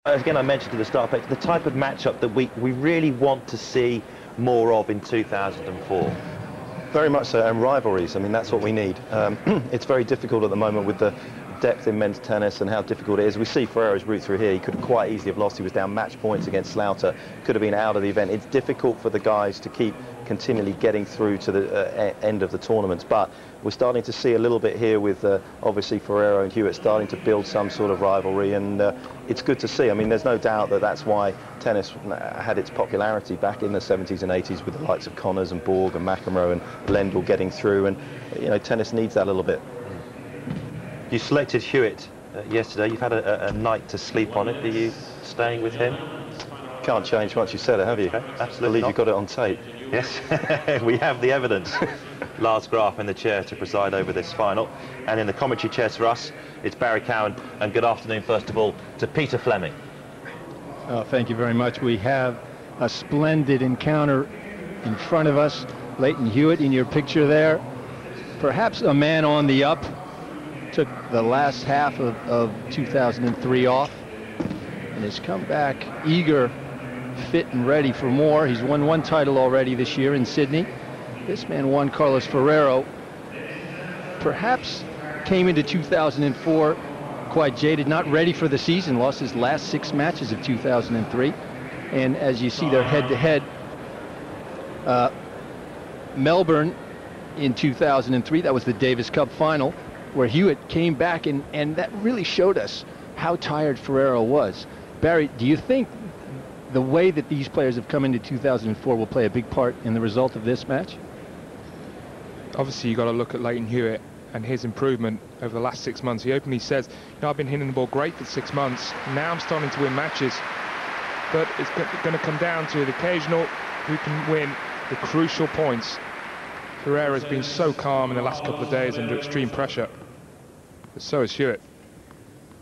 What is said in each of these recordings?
Again, I mentioned at the start, the type of matchup that we really want to see more of in 2004. Very much so, and rivalries. I mean, that's what we need. It's very difficult at the moment with the depth in men's tennis and how difficult it is. We see Ferrero's route through here. He could quite easily have lost. He was down match points against Slaughter. Could have been out of the event. It's difficult for the guys to keep continually getting through to the end of the tournaments. But we're starting to see a little bit here with obviously Ferrero and Hewitt starting to build some sort of rivalry, and it's good to see. I mean, there's no doubt that that's why tennis had its popularity back in the 70s and 80s with the likes of Connors and Borg and McEnroe and Lendl getting through, and you know, tennis needs that a little bit. You selected Hewitt yesterday. You've had a night to sleep on it. Are you staying with him? Can't change once you've said it, have you? Okay, absolutely. I believe you've got it on tape. Yes, we have the evidence. Lars Graf in the chair to preside over this final. And in the commentary chairs for us, it's Barry Cowan. And good afternoon, first of all, to Peter Fleming. Thank you very much. We have a splendid encounter in front of us. Leighton Hewitt in your picture there. Perhaps a man on the up. Took the last half of 2003 off and has come back eager, fit and ready for more. He's won one title already this year in Sydney. This man won Carlos Ferrero. Perhaps came into 2004 quite jaded, not ready for the season, lost his last 6 matches of 2003. And as you see, they're head-to-head. Melbourne in 2003, that was the Davis Cup final, where Hewitt came back, and that really showed us how tired Ferrero was. Barry, do you think the way that these players have come into 2004 will play a big part in the result of this match? Obviously, you've got to look at Leighton Hewitt and his improvement over the last 6 months. He openly says, you know, I've been hitting the ball great for 6 months. Now I'm starting to win matches. But it's going to come down to the occasional who can win the crucial points. Ferrero has been so calm in the last couple of days under extreme pressure, but so is Hewitt.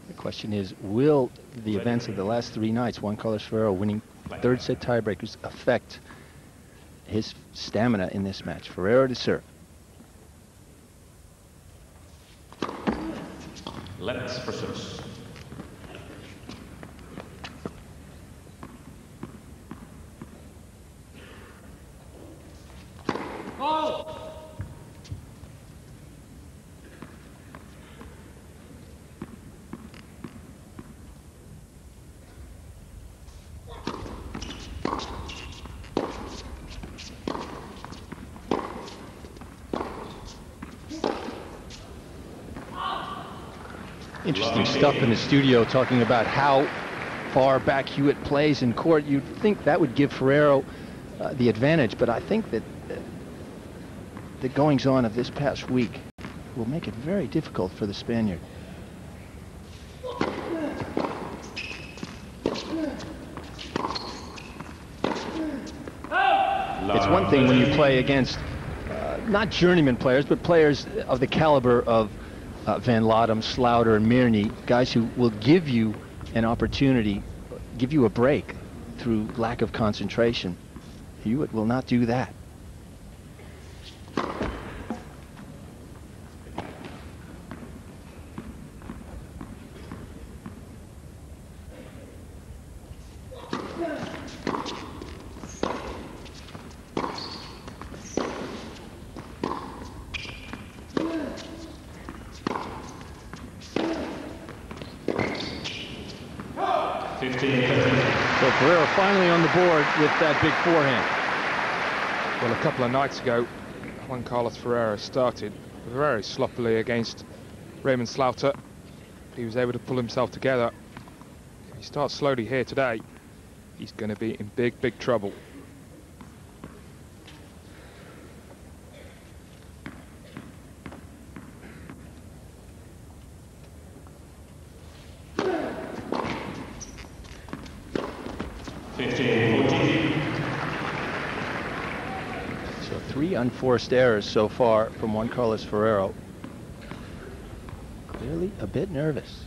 The question is, will the events of the last 3 nights, Juan Carlos Ferrero winning 3rd set tiebreakers, affect his stamina in this match? Ferrero to serve. Let's versus. Interesting stuff in the studio talking about how far back Hewitt plays in court. You'd think that would give Ferrero the advantage, but I think that the goings-on of this past week will make it very difficult for the Spaniard. It's one thing when you play against not journeyman players, but players of the caliber of Van Laddam, Slaughter, and Mirny, guys who will give you an opportunity, give you a break through lack of concentration. Hewitt will not do that. So Ferrero finally on the board with that big forehand. Well, a couple of nights ago, Juan Carlos Ferrero started very sloppily against Raymond Slaughter. He was able to pull himself together. If he starts slowly here today, he's going to be in big, big trouble. So 3 unforced errors so far from Juan Carlos Ferrero. Clearly a bit nervous.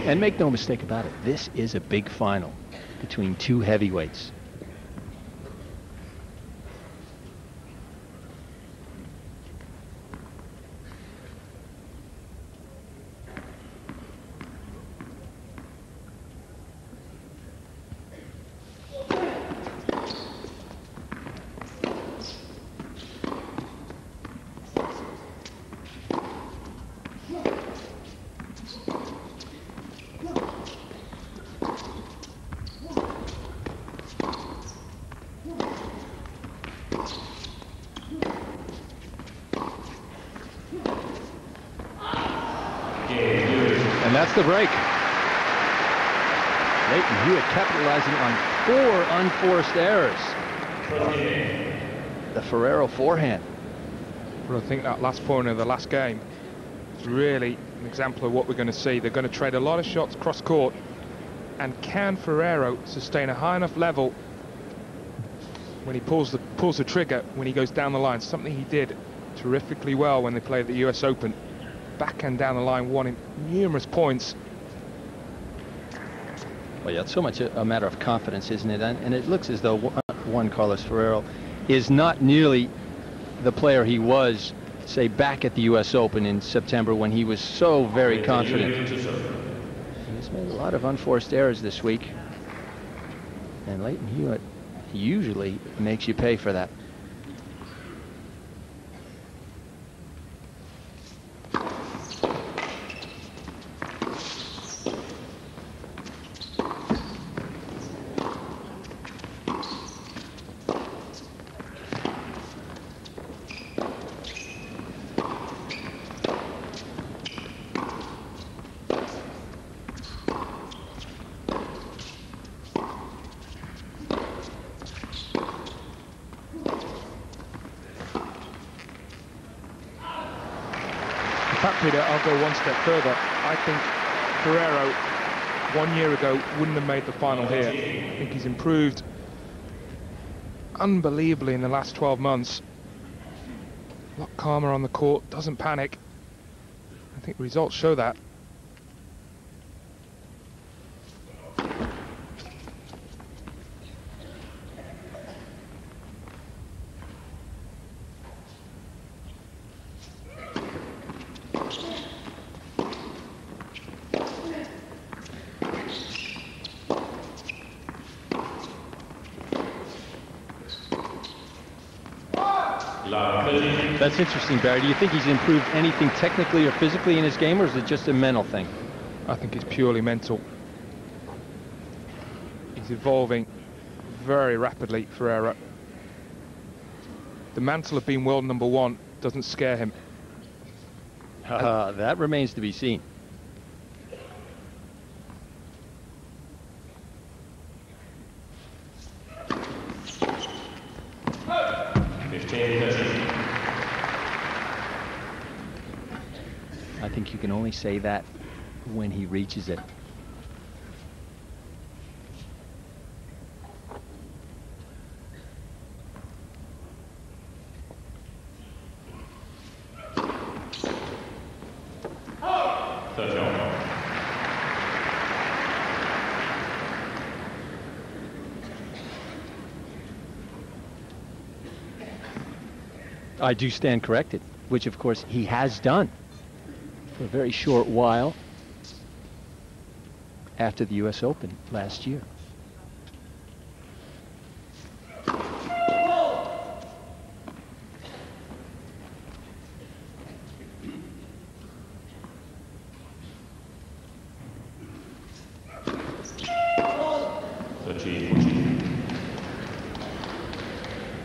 And make no mistake about it, this is a big final between two heavyweights. And that's the break. Leighton Hewitt capitalizing on 4 unforced errors. The Ferrero forehand. Well, I think that last point of the last game is really an example of what we're going to see. They're going to trade a lot of shots cross court. And can Ferrero sustain a high enough level when he pulls the trigger when he goes down the line? Something he did terrifically well when they played the US Open. Backhand down the line, won in numerous points. Well, yeah, it's so much a matter of confidence, isn't it? And it looks as though Juan Carlos Ferrero is not nearly the player he was, say, back at the US Open in September when he was so very confident. He's made a lot of unforced errors this week. And Leighton Hewitt usually makes you pay for that. Peter, I'll go one step further. I think Ferrero 1 year ago wouldn't have made the final here. I think he's improved unbelievably in the last 12 months. A lot calmer on the court, doesn't panic. I think the results show that. That's interesting, Barry. Do you think he's improved anything technically or physically in his game, or is it just a mental thing? I think it's purely mental. He's evolving very rapidly, Ferrero. The mantle of being world #1 doesn't scare him. That remains to be seen. I think you can only say that when he reaches it. I do stand corrected, which of course he has done for a very short while after the US Open last year.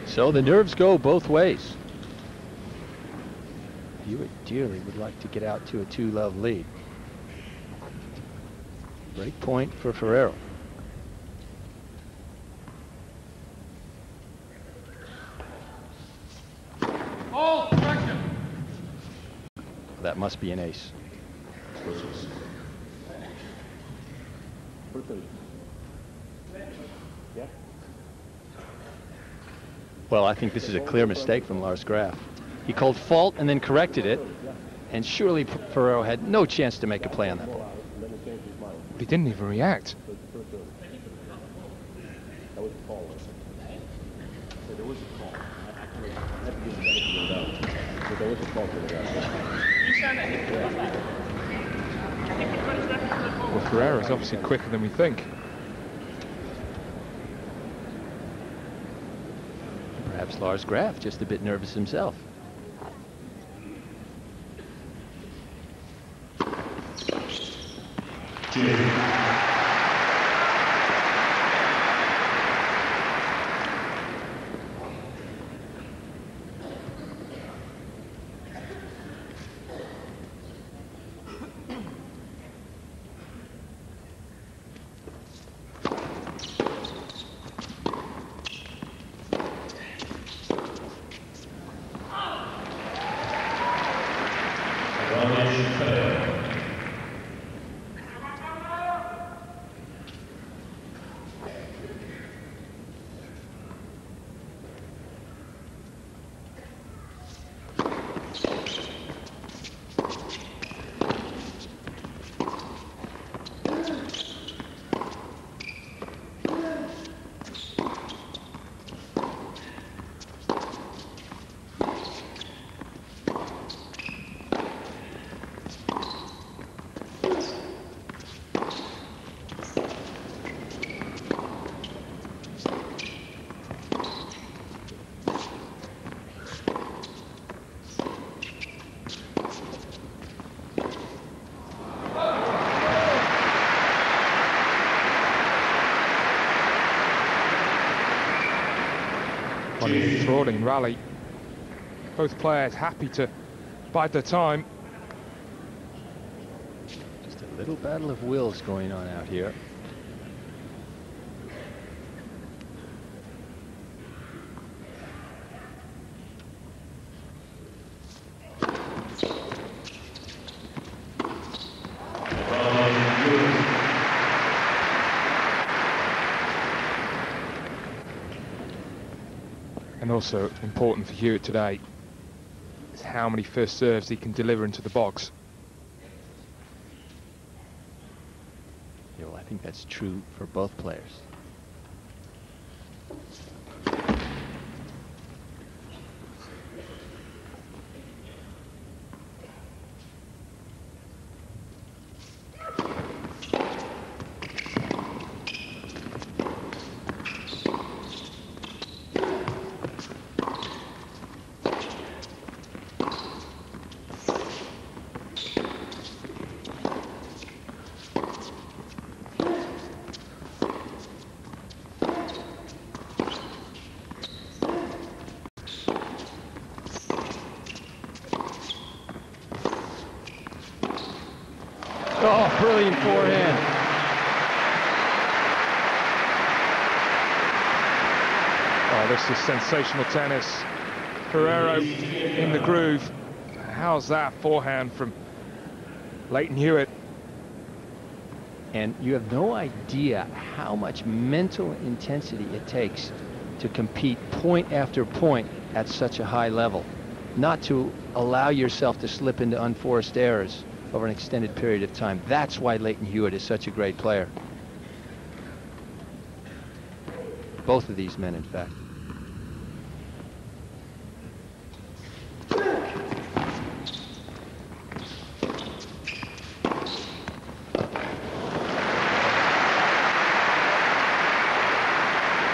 So the nerves go both ways. Hewitt dearly would like to get out to a 2-love lead. Break point for Ferrero. That must be an ace. Well, I think this is a clear mistake from Lars Graf. He called fault and then corrected it, and surely Ferrero had no chance to make a play on that ball. But he didn't even react. That was a call. So there was a call. I have to give the benefit of the doubt. So there was a call to the guy. Well, Ferrero is obviously quicker than we think. Perhaps Lars Graf just a bit nervous himself. Enthralling rally. Both players happy to bide their time. Just a little battle of wills going on out here. And also important for Hewitt today is how many first serves he can deliver into the box. Yeah, well, I think that's true for both players. Oh, brilliant forehand. Oh, this is sensational tennis. Ferrero in the groove. How's that forehand from Leighton Hewitt? And you have no idea how much mental intensity it takes to compete point after point at such a high level. Not to allow yourself to slip into unforced errors over an extended period of time. That's why Leighton Hewitt is such a great player. Both of these men, in fact.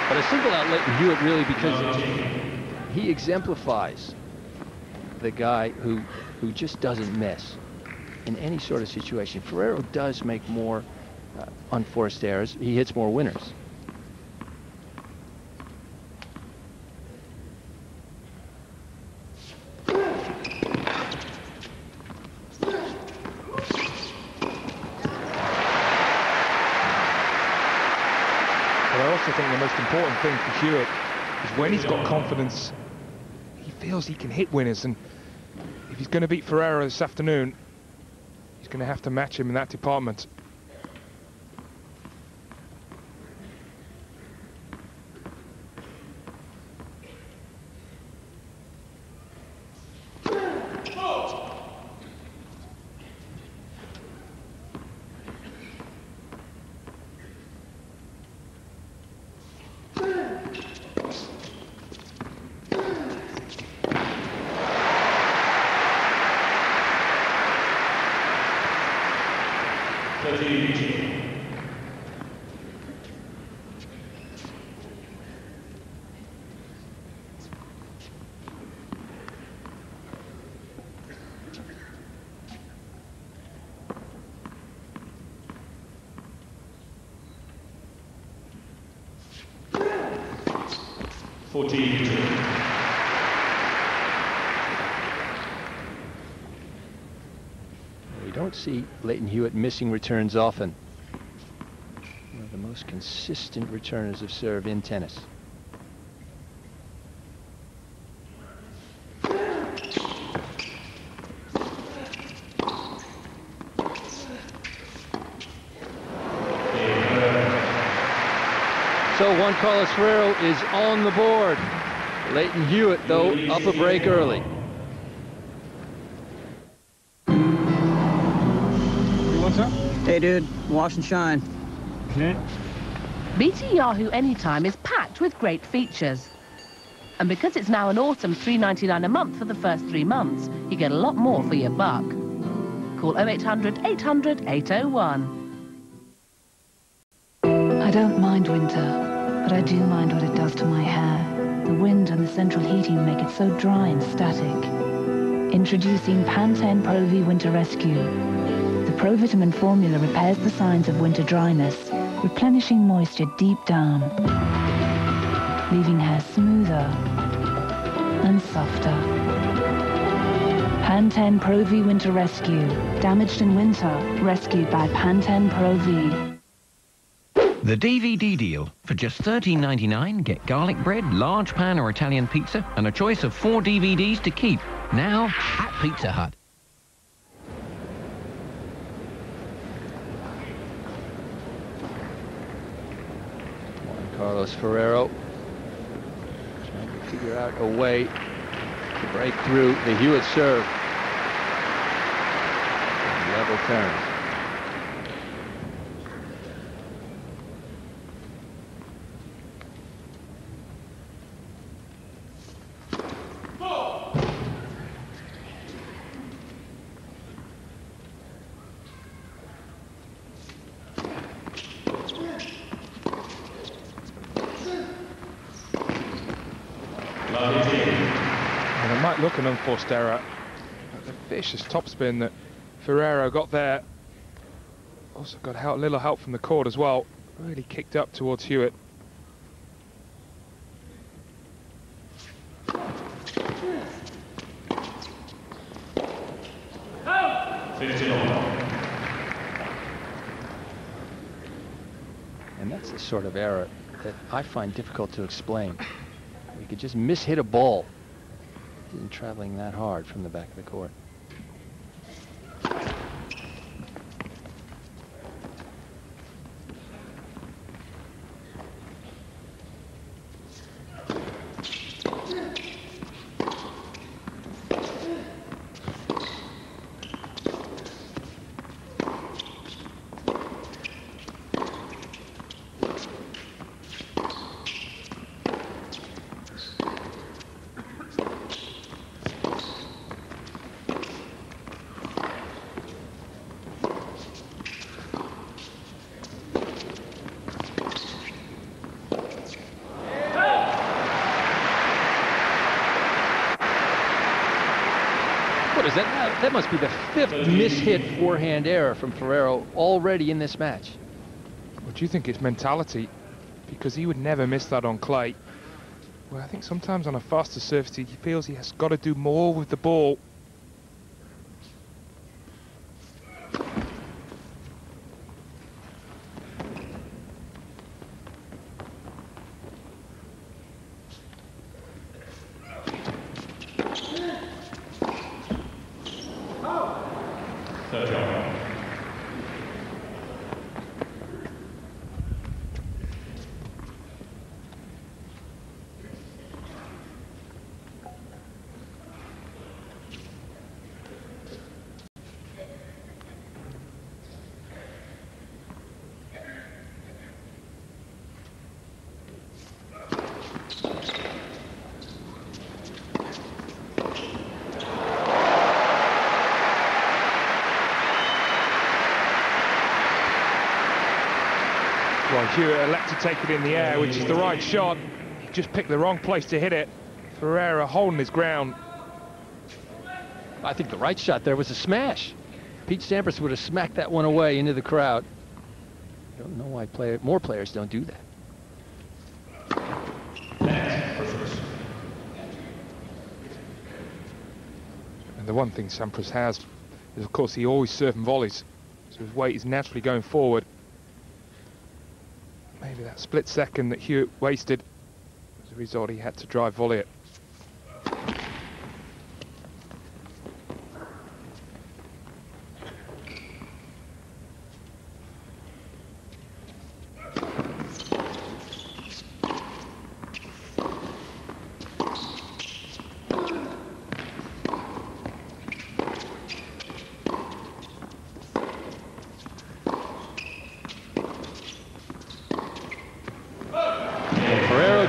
But I single out Leighton Hewitt really because he exemplifies the guy who just doesn't miss in any sort of situation. Ferrero does make more unforced errors. He hits more winners. But I also think the most important thing for Hewitt is when he's got confidence, he feels he can hit winners, and if he's going to beat Ferrero this afternoon, he's going to have to match him in that department. We don't see Leighton Hewitt missing returns often. One of the most consistent returners of serve in tennis. So Juan Carlos Ferrero is on the board. Leighton Hewitt, though, up a break early. What's up? Hey, dude. Wash and shine. Okay. BT Yahoo Anytime is packed with great features. And because it's now an awesome $3.99 a month for the first 3 months, you get a lot more for your buck. Call 0800 800 801. I don't mind winter, but I do mind what it does to my hair. The wind and the central heating make it so dry and static. Introducing Pantene Pro V Winter Rescue. The Pro-Vitamin formula repairs the signs of winter dryness, replenishing moisture deep down, leaving hair smoother and softer. Pantene Pro V Winter Rescue. Damaged in winter, rescued by Pantene Pro V. The DVD deal. For just $13.99, get garlic bread, large pan or Italian pizza, and a choice of 4 DVDs to keep. Now at Pizza Hut. Juan Carlos Ferrero trying to figure out a way to break through the Hewitt serve. And level turns. And it might look an unforced error, but the vicious topspin that Ferrero got there also got a little help from the court as well. Really kicked up towards Hewitt. And that's the sort of error that I find difficult to explain. You could just mishit a ball. Isn't traveling that hard from the back of the court. What is that? That must be the 5th mishit forehand error from Ferrero already in this match. Well, do you think it's mentality? Because he would never miss that on clay. Well, I think sometimes on a faster surface he feels he has got to do more with the ball. Well, Hewitt elected to take it in the air, which is the right shot. He just picked the wrong place to hit it. Ferrero holding his ground. I think the right shot there was a smash. Pete Sampras would have smacked that one away into the crowd. I don't know why more players don't do that. And the one thing Sampras has is, of course, he always serving volleys. So his weight is naturally going forward. Maybe that split second that Hewitt wasted, as a result, he had to drive volley it.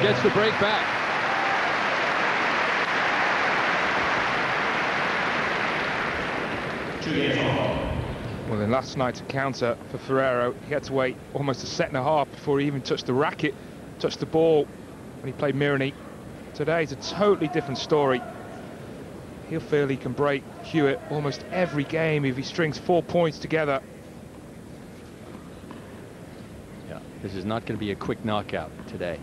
Gets the break back. Well, in last night's encounter for Ferrero, he had to wait almost a set and a half before he even touched the racket, touched the ball when he played Mirny. Today's a totally different story. He'll feel he can break Hewitt almost every game if he strings 4 points together. Yeah, this is not going to be a quick knockout today.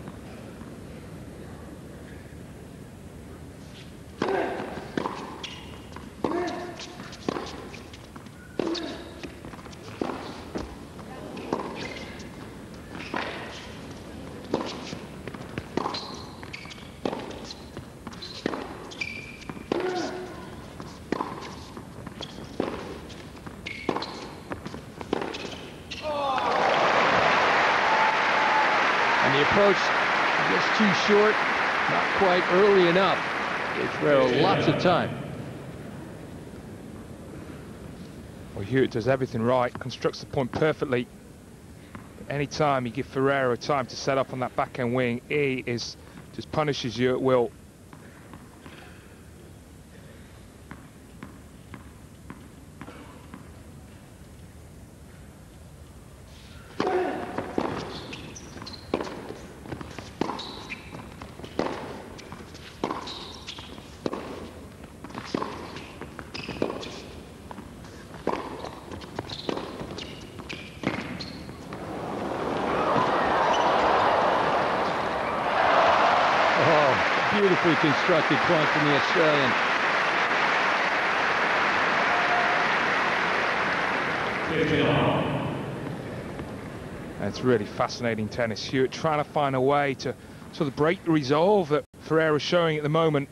Just too short, not quite early enough. Gives Ferrero lots of time. Well, Hewitt does everything right, constructs the point perfectly. But any time you give Ferrero time to set up on that backhand wing, he just punishes you at will. Beautifully constructed point from the Australian. And it's really fascinating tennis. Hewitt trying to find a way to sort of break the resolve that Ferrero's showing at the moment.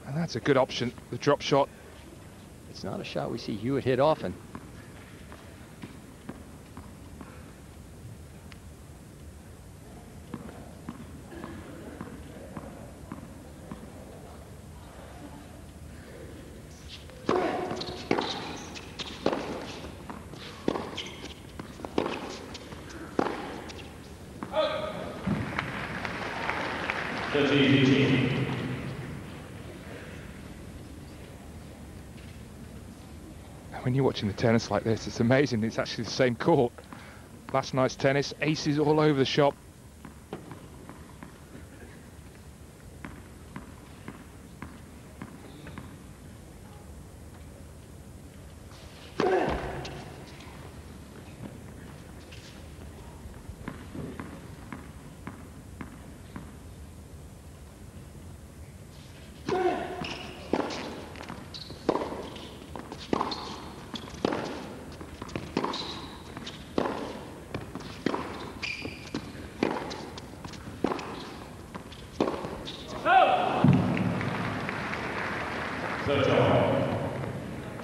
And that's a good option, the drop shot. It's not a shot we see Hewitt hit often. When you're watching the tennis like this, it's amazing. It's actually the same court. Last night's tennis, aces all over the shop.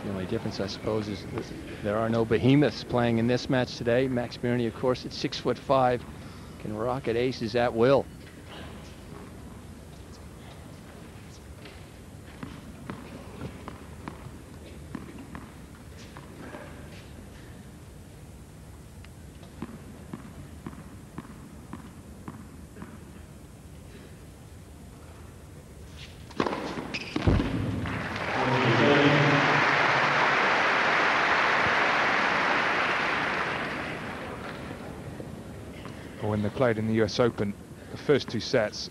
The only difference, I suppose, is that there are no behemoths playing in this match today. Max Mirny, of course, at 6'5", can rocket aces at will. when they played in the US Open. The first 2 sets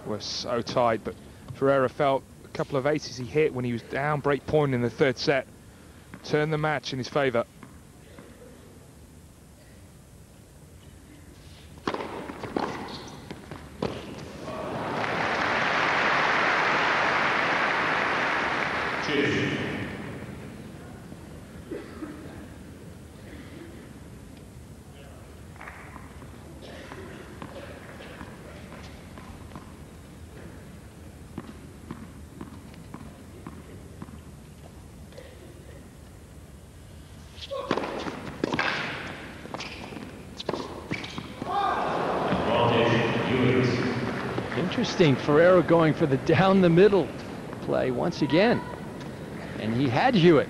were so tight, but Ferrero felt a couple of aces he hit when he was down break point in the 3rd set turned the match in his favour. Interesting, Ferrero going for the down the middle play once again. And he had Hewitt.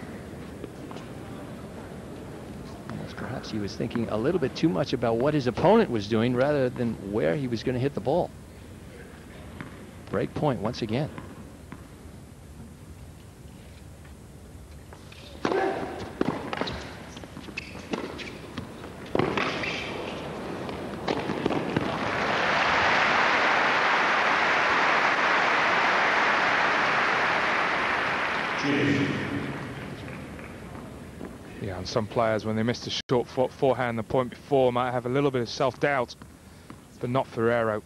Almost perhaps he was thinking a little bit too much about what his opponent was doing rather than where he was going to hit the ball. Break point once again. Yeah, and some players, when they missed a short forehand the point before, might have a little bit of self-doubt, but not Ferrero.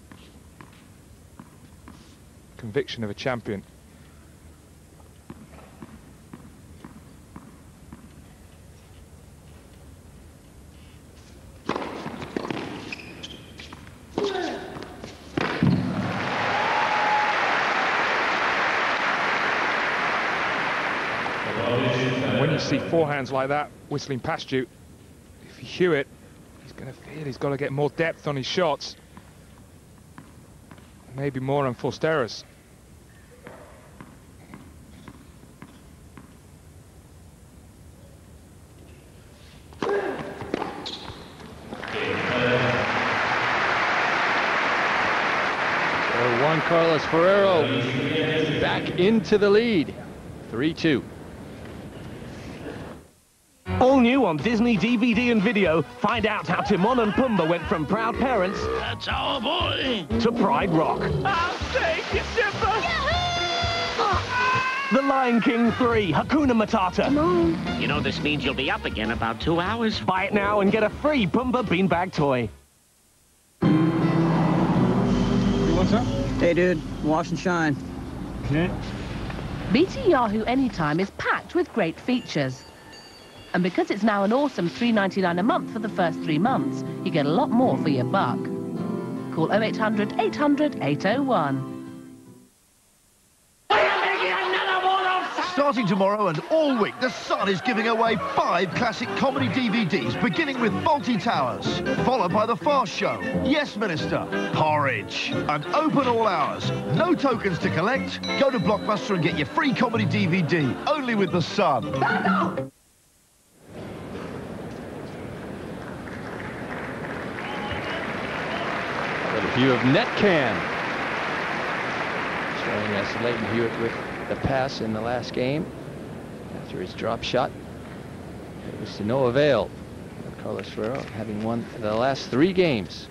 Conviction of a champion. See forehands like that whistling past you. If you Hewitt, he's going to feel he's got to get more depth on his shots, maybe more on forced errors. Juan Carlos Ferrero back into the lead, 3-2. All new on Disney DVD and video. Find out how Timon and Pumbaa went from proud parents, that's our boy, to Pride Rock. I'll take you, Simba! The Lion King 3, Hakuna Matata. Timon. You know this means you'll be up again about 2 hours. Buy it now and get a free Pumbaa beanbag toy. What's up? Hey, dude. Wash and shine. Okay. BT Yahoo Anytime is packed with great features. And because it's now an awesome $3.99 a month for the first 3 months, you get a lot more for your buck. Call 0800 800 801. Starting tomorrow and all week, The Sun is giving away 5 classic comedy DVDs, beginning with Fawlty Towers, followed by The Fast Show, Yes Minister, Porridge, and Open All Hours. No tokens to collect. Go to Blockbuster and get your free comedy DVD, only with The Sun. A view of Netcam, showing us Leighton Hewitt with the pass in the last game after his drop shot. It was to no avail. Carlos Ferrero having won the last 3 games.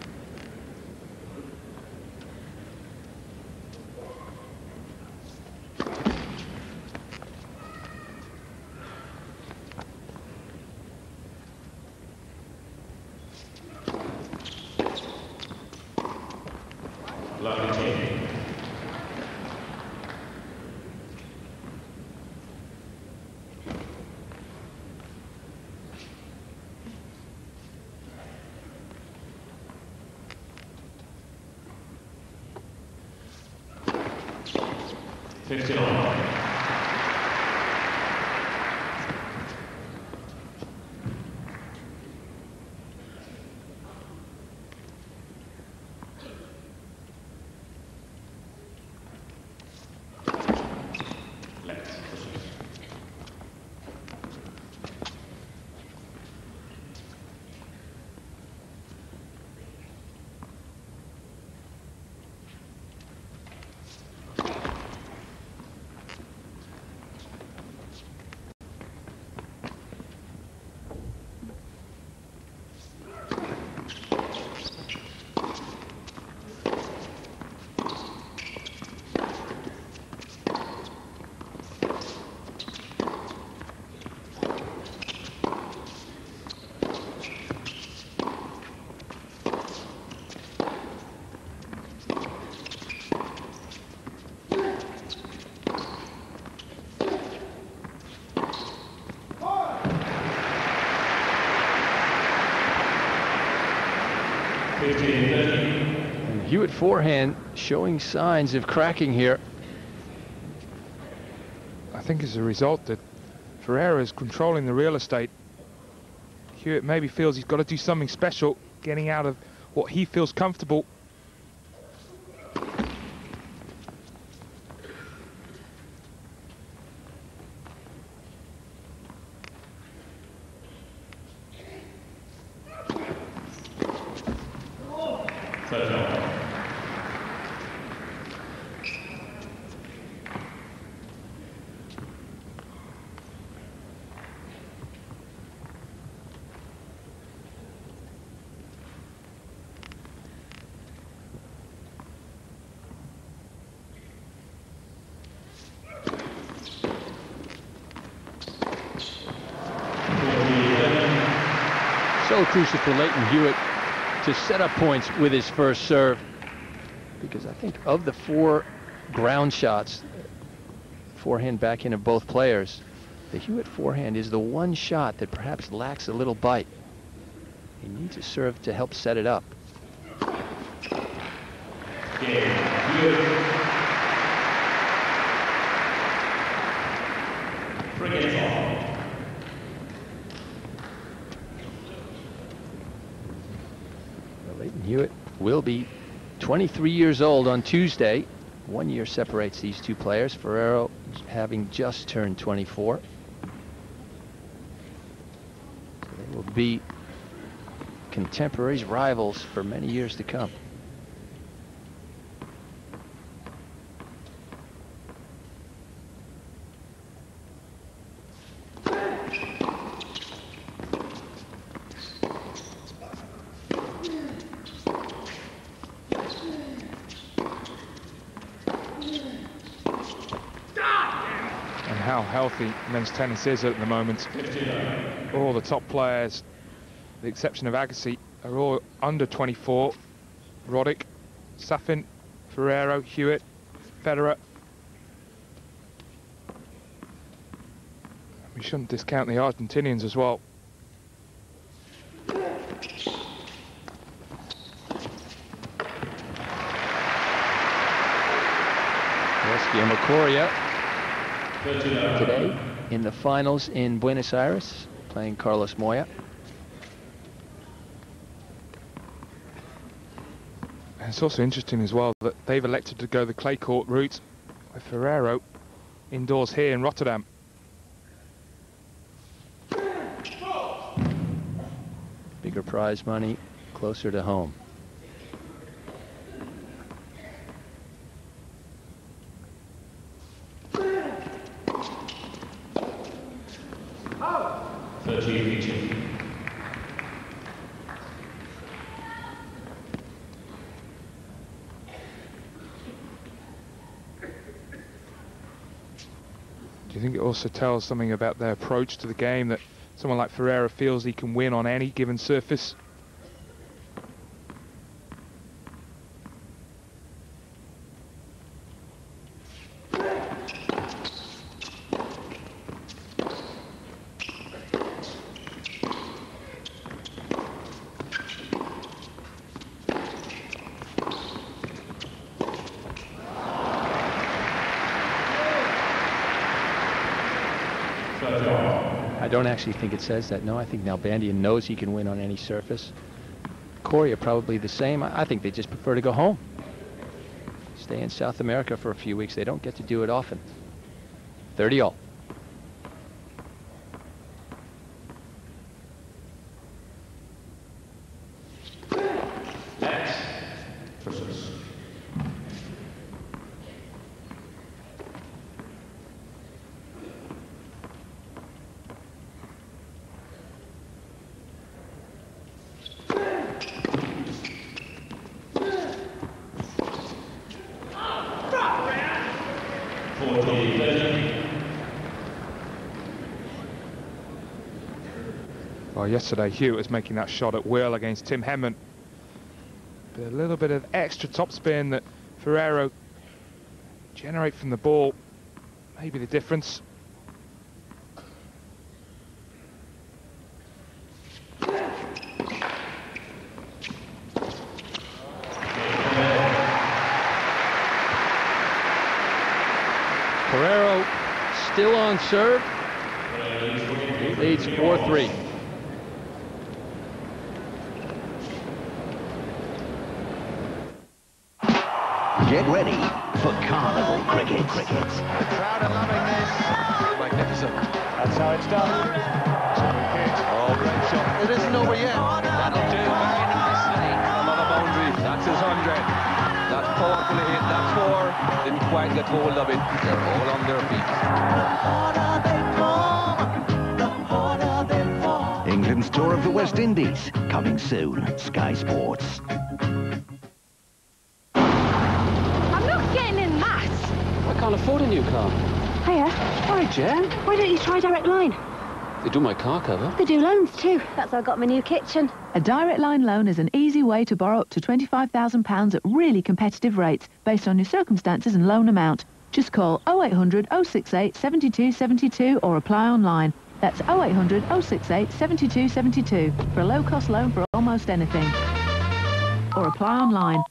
And Hewitt forehand showing signs of cracking here. I think as a result that Ferrero is controlling the real estate. Hewitt maybe feels he's got to do something special, getting out of what he feels comfortable. So crucial for Leighton Hewitt to set up points with his first serve, because I think of the 4 ground shots, forehand, backhand of both players, the Hewitt forehand is the one shot that perhaps lacks a little bite. He needs a serve to help set it up. Leighton Hewitt will be 23 years old on Tuesday. 1 year separates these two players. Ferrero having just turned 24. So they will be contemporaries, rivals for many years to come. How healthy men's tennis is at the moment. All the top players, with the exception of Agassi, are all under 24. Roddick, Safin, Ferrero, Hewitt, Federer. We shouldn't discount the Argentinians as well. Macoria today in the finals in Buenos Aires, playing Carlos Moya. And it's also interesting as well that they've elected to go the clay court route with Ferrero indoors here in Rotterdam. Bigger prize money, closer to home. Do you think it also tells something about their approach to the game, that someone like Ferrero feels he can win on any given surface? I don't actually think it says that. No, I think Nalbandian knows he can win on any surface. Coria probably the same. I think they just prefer to go home. Stay in South America for a few weeks. They don't get to do it often. 30-all. Well, yesterday Hewitt was making that shot at will against Tim Henman. But a little bit of extra topspin that Ferrero generate from the ball, maybe the difference. go. Still on serve. He leads 4-3. Get ready for carnival cricket. The crowd are loving this. Magnificent. That's how it's done. Oh, great shot. It isn't over yet. That'll do very nicely. Another boundary. That's his 100. That powerfully hit. That 4. Didn't quite get hold of it. They're all on their feet. England's tour of the West Indies, coming soon. Sky Sports. I can't afford a new car. Hiya. Hi, Jen. Why don't you try Direct Line? They do my car cover. They do loans too. That's how I got my new kitchen. A Direct Line loan is an easy way to borrow up to £25,000 at really competitive rates based on your circumstances and loan amount. Just call 0800 068 7272 or apply online. That's 0800 068 7272 for a low-cost loan for almost anything. Or apply online.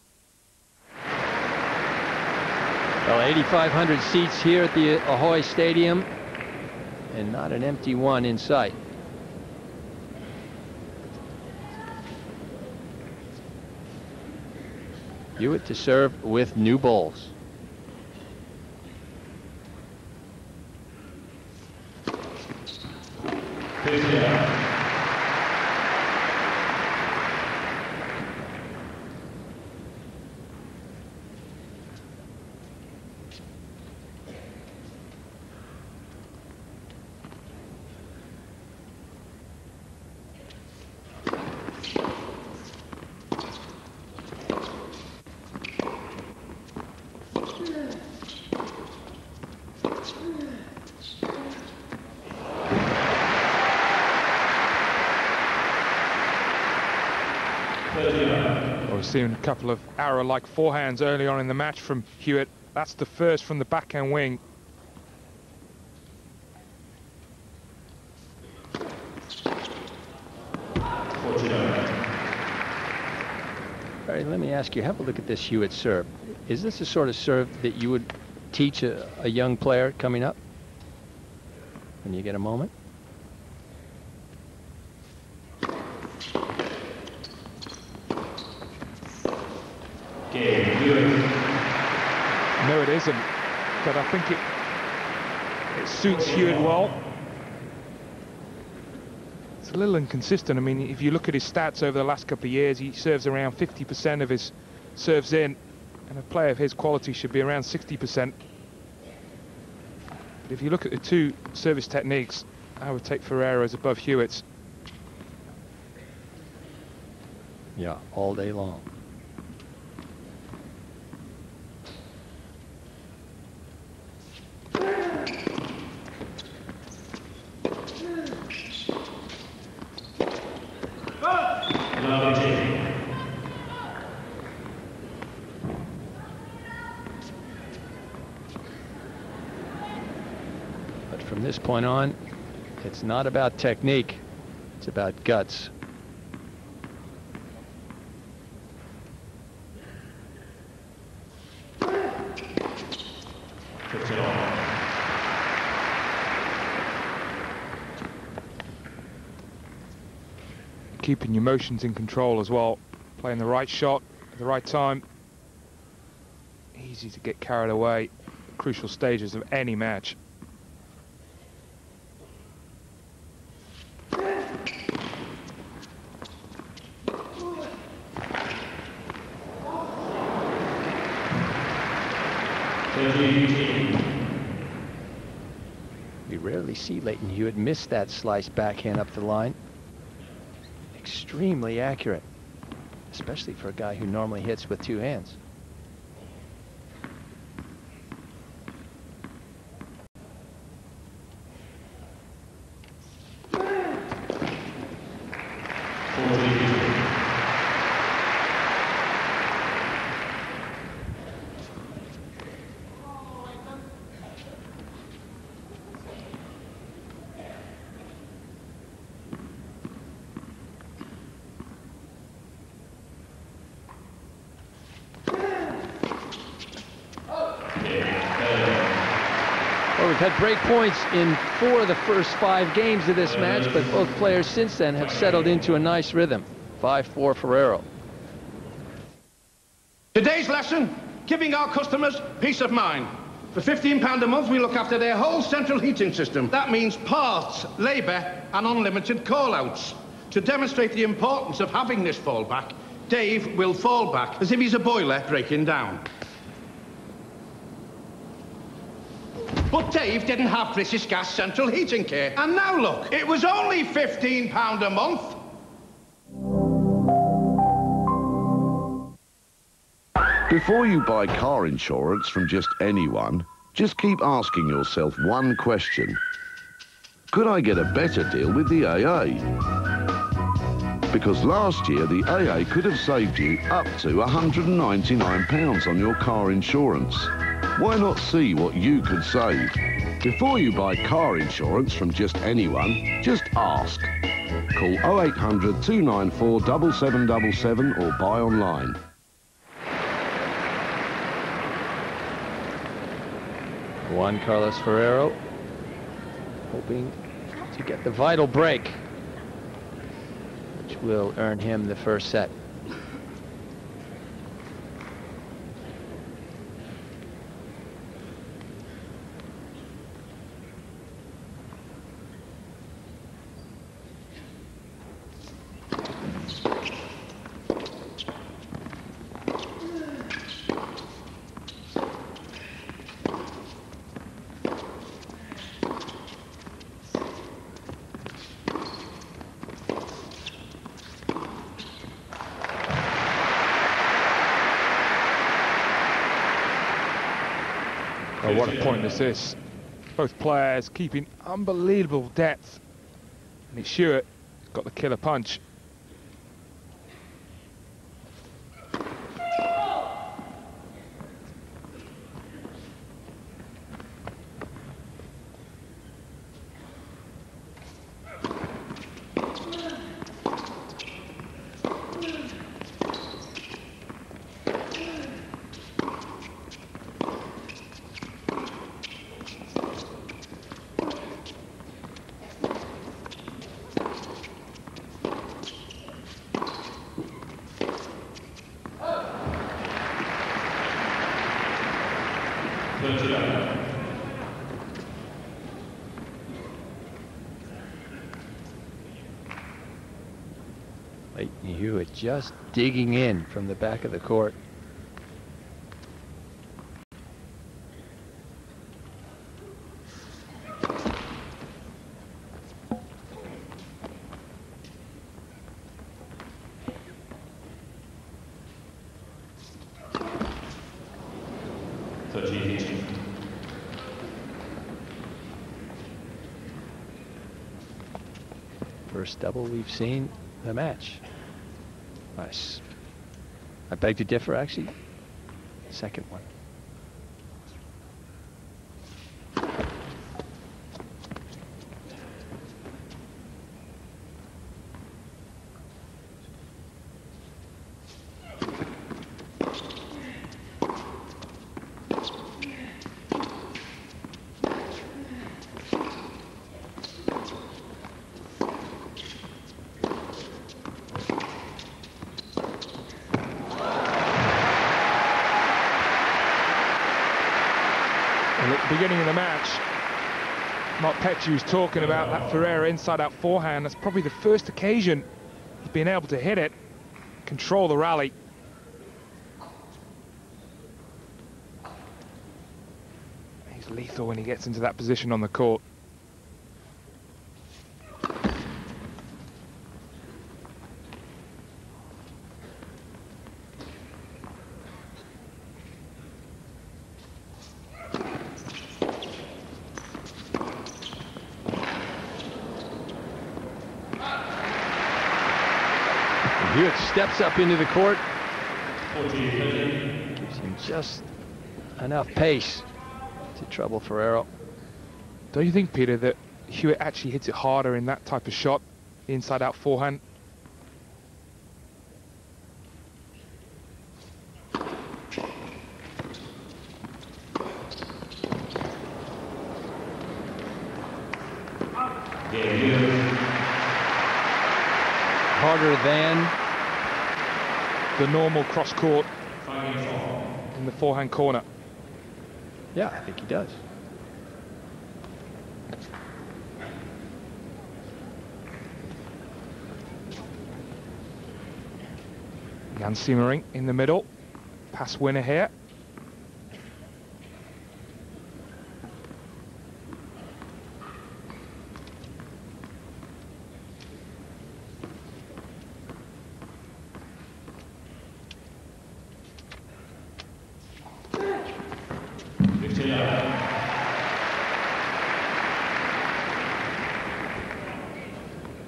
Well, 8,500 seats here at the Ahoy Stadium, and not an empty one in sight. Hewitt to serve with new balls. We've seen a couple of arrow-like forehands early on in the match from Hewitt. That's the first from the backhand wing. Barry, let me ask you, have a look at this Hewitt serve. Is this the sort of serve that you would teach a young player coming up when you get a moment? No, it isn't, but I think it suits Hewitt well. It's a little inconsistent. I mean, if you look at his stats over the last couple of years, he serves around 50% of his serves in, and a player of his quality should be around 60%. But if you look at the two service techniques, I would take Ferrero's above Hewitt's. Yeah, all day long. But from this point on, it's not about technique, it's about guts. Keeping your motions in control as well, playing the right shot at the right time. Easy to get carried away at crucial stages of any match. We rarely see Leighton Hewitt miss that slice backhand up the line. Extremely accurate, especially for a guy who normally hits with two hands. We've had break points in 4 of the first 5 games of this match, but both players since then have settled into a nice rhythm. 5-4 Ferrero. Today's lesson, giving our customers peace of mind. For £15 a month, we look after their whole central heating system. That means parts, labour, and unlimited call-outs. To demonstrate the importance of having this fallback, Dave will fall back as if he's a boiler breaking down. But Dave didn't have British Gas central heating care. And now look, it was only £15 a month. Before you buy car insurance from just anyone, just keep asking yourself one question. Could I get a better deal with the AA? Because last year, the AA could have saved you up to £199 on your car insurance. Why not see what you could save? Before you buy car insurance from just anyone, just ask. Call 0800 294 7777 or buy online. Juan Carlos Ferrero hoping to get the vital break, which will earn him the first set. Oh, what a point is this. Both players keeping unbelievable depth. And it's Hewitt who's got the killer punch. Hewitt just digging in from the back of the court. First double we've seen the match. Nice. I beg to differ, actually. Second one. Beginning of the match, Mark Petrie was talking about that Ferrero inside-out forehand. That's probably the first occasion he's been able to hit it, control the rally. He's lethal when he gets into that position on the court. Hewitt steps up into the court. Gives him just enough pace to trouble Ferrero. Don't you think, Peter, that Hewitt actually hits it harder in that type of shot, inside-out forehand? Harder than the normal cross court in the forehand corner. Yeah, I think he does. Jan Simmering in the middle. Pass winner here.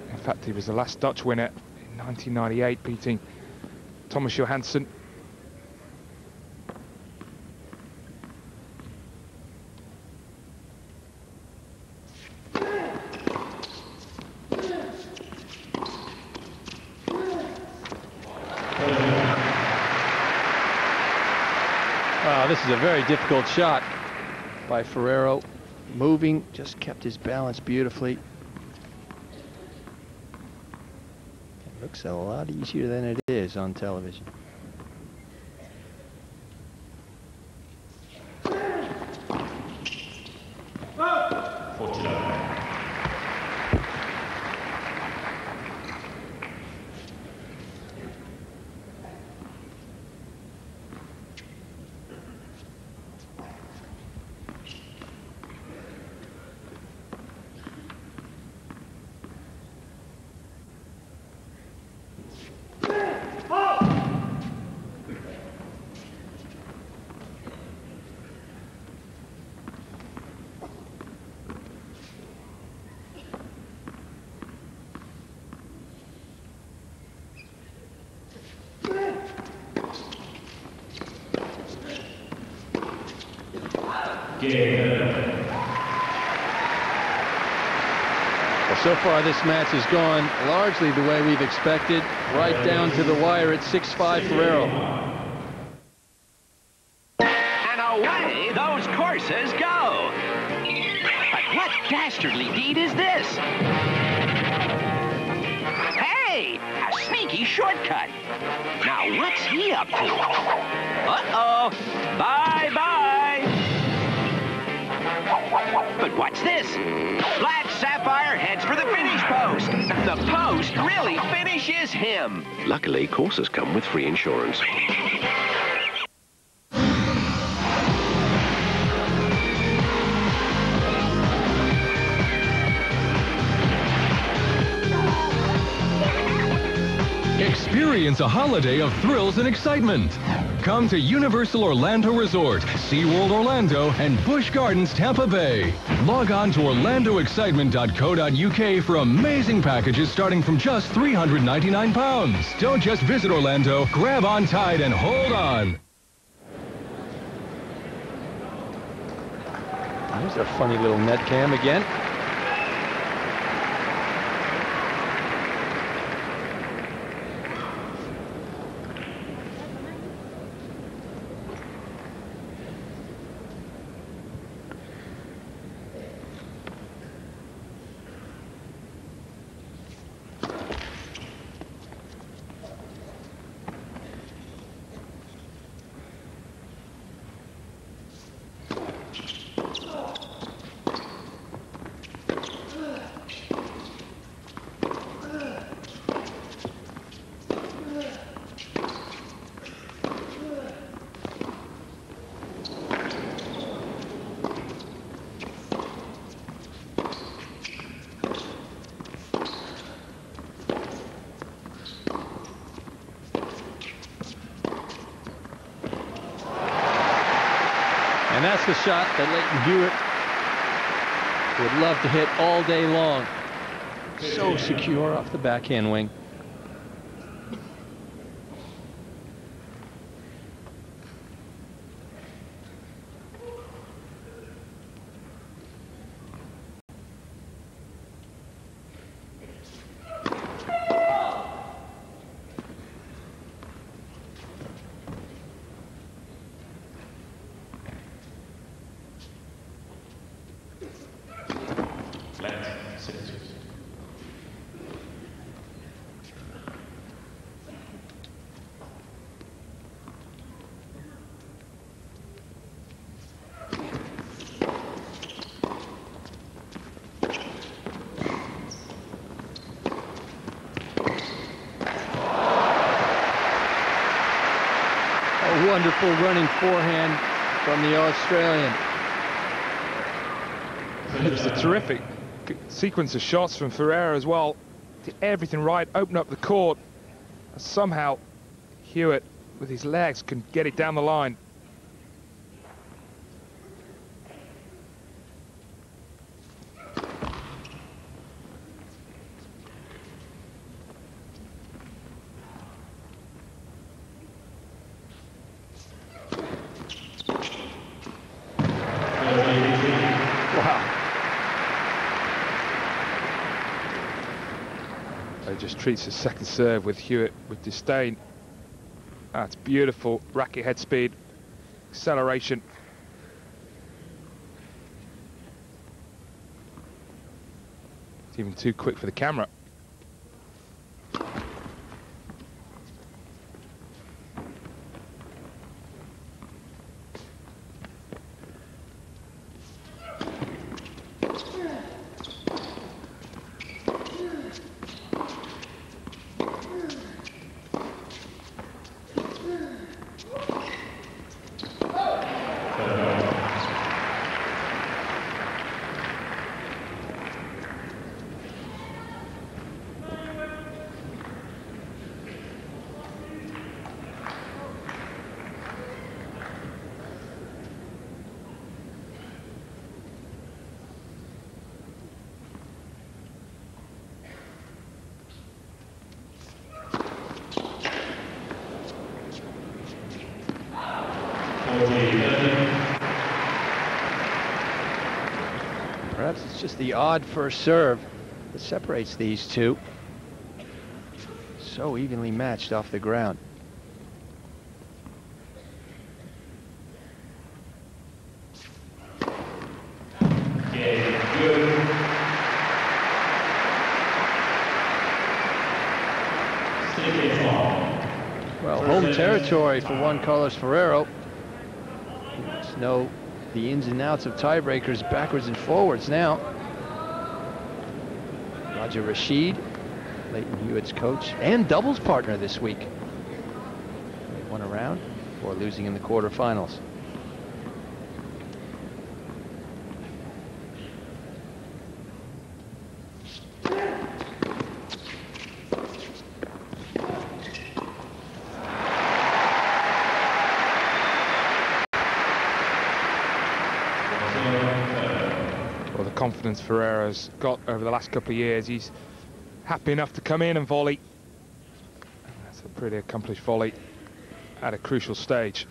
In fact, he was the last Dutch winner in 1998, beating Thomas Johansson. This is a very difficult shot by Ferrero. Moving, just kept his balance beautifully. It looks a lot easier than it is on television. Well, so far this match has gone largely the way we've expected, right down to the wire at 6-5 Ferrero. And away those courses go. But what dastardly deed is this? Hey, a sneaky shortcut. Now what's he up to? Uh-oh, bye-bye. But what's this? Black Sapphire heads for the finish post. The post really finishes him. Luckily, courses come with free insurance. Experience a holiday of thrills and excitement. Come to Universal Orlando Resort, SeaWorld Orlando, and Busch Gardens Tampa Bay. Log on to orlandoexcitement.co.uk for amazing packages starting from just £399. Don't just visit Orlando, grab on tight and hold on. There's a funny little net cam again. And that's the shot that Leighton Hewitt would love to hit all day long. So secure off the backhand wing. wonderful running forehand from the Australian. It was a terrific sequence of shots from Ferrero as well. Did everything right, opened up the court. And somehow Hewitt, with his legs, can get it down the line. Just treats the second serve with Hewitt with disdain. That's beautiful. Racket head speed, acceleration. It's even too quick for the camera. Perhaps it's just the odd first serve that separates these two. So evenly matched off the ground. Well, home territory for Juan Carlos Ferrero. Let's know the ins and outs of tiebreakers backwards and forwards now. Roger Rashid, Leighton Hewitt's coach and doubles partner this week. They won a round before losing in the quarterfinals. Confidence Ferrero's got over the last couple of years. He's happy enough to come in and volley. That's a pretty accomplished volley at a crucial stage.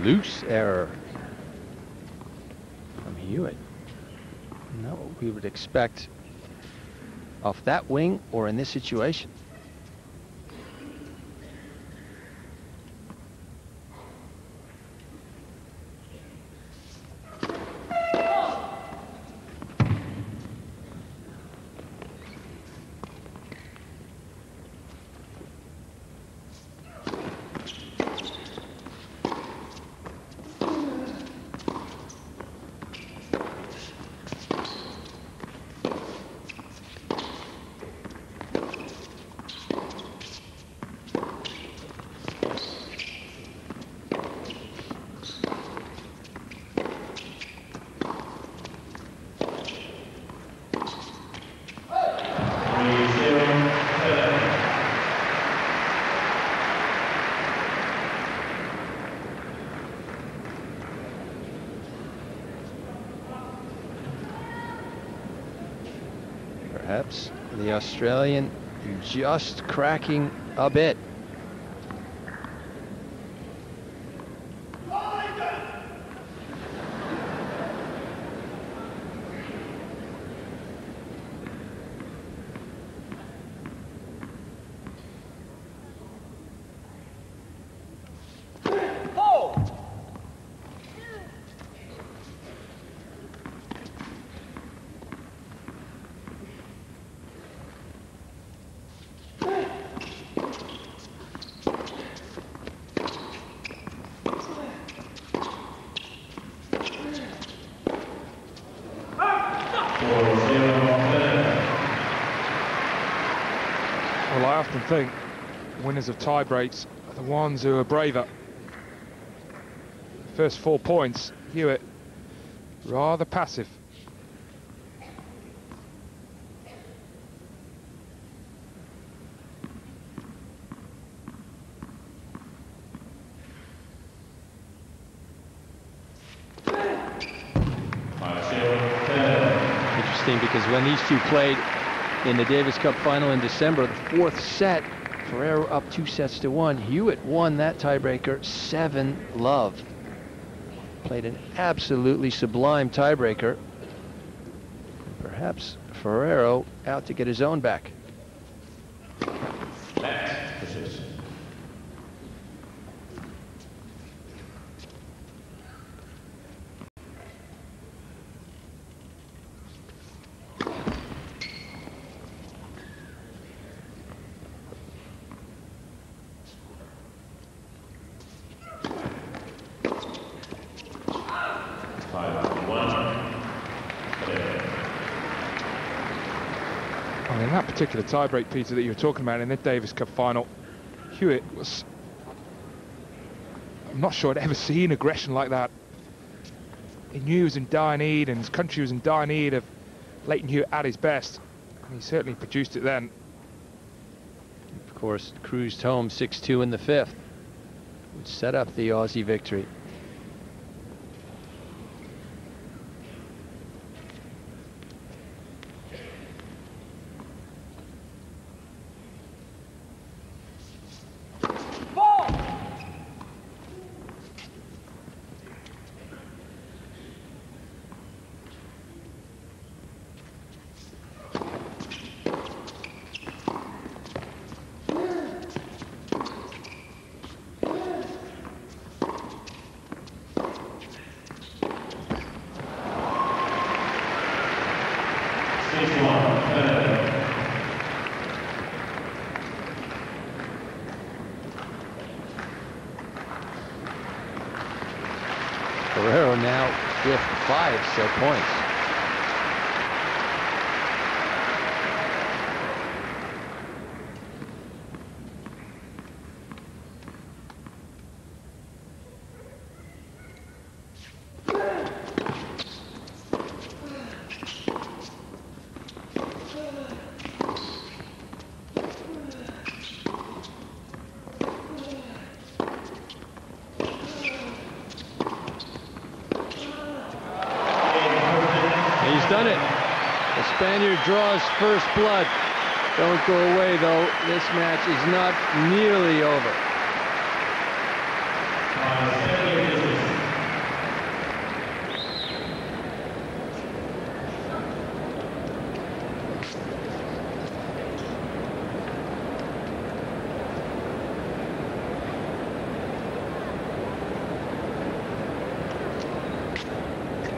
Loose error from Hewitt. Not what we would expect off that wing or in this situation. Perhaps the Australian just cracking a bit. thing. Winners of tie breaks are the ones who are braver. First 4 points, Hewitt rather passive. Interesting, because when these two played in the Davis Cup final in December, the 4th set, Ferrero up 2-1. Hewitt won that tiebreaker 7-love. Played an absolutely sublime tiebreaker. Perhaps Ferrero out to get his own back. In that particular tiebreak, Peter, that you were talking about in the Davis Cup final, Hewitt was... I'm not sure I'd ever seen aggression like that. He knew he was in dire need, and his country was in dire need of Lleyton Hewitt at his best. And he certainly produced it then. Of course, cruised home 6-2 in the 5th, which set up the Aussie victory. Ferrero now with 5 set points. Done it. The Spaniard draws first blood. Don't go away, though. This match is not nearly over.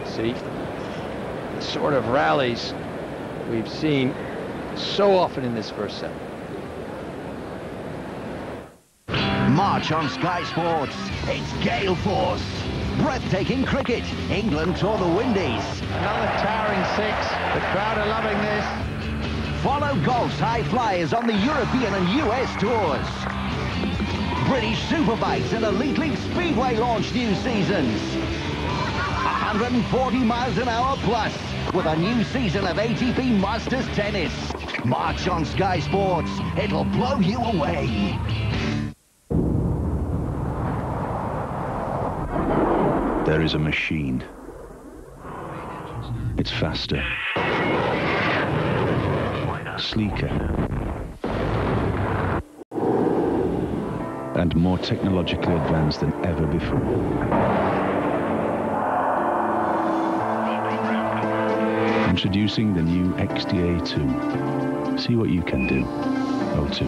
See? Sort of rallies we've seen so often in this first set. March on Sky Sports. It's gale force. Breathtaking cricket. England tour the Windies. Another towering 6. The crowd are loving this. Follow golf's high flyers on the European and US tours. British Superbikes and Elite League Speedway launch new seasons. 140 miles an hour plus with a new season of ATP Masters Tennis. March on Sky Sports. It'll blow you away. There is a machine. It's faster, sleeker, and more technologically advanced than ever before. Introducing the new XDA2. See what you can do. O2.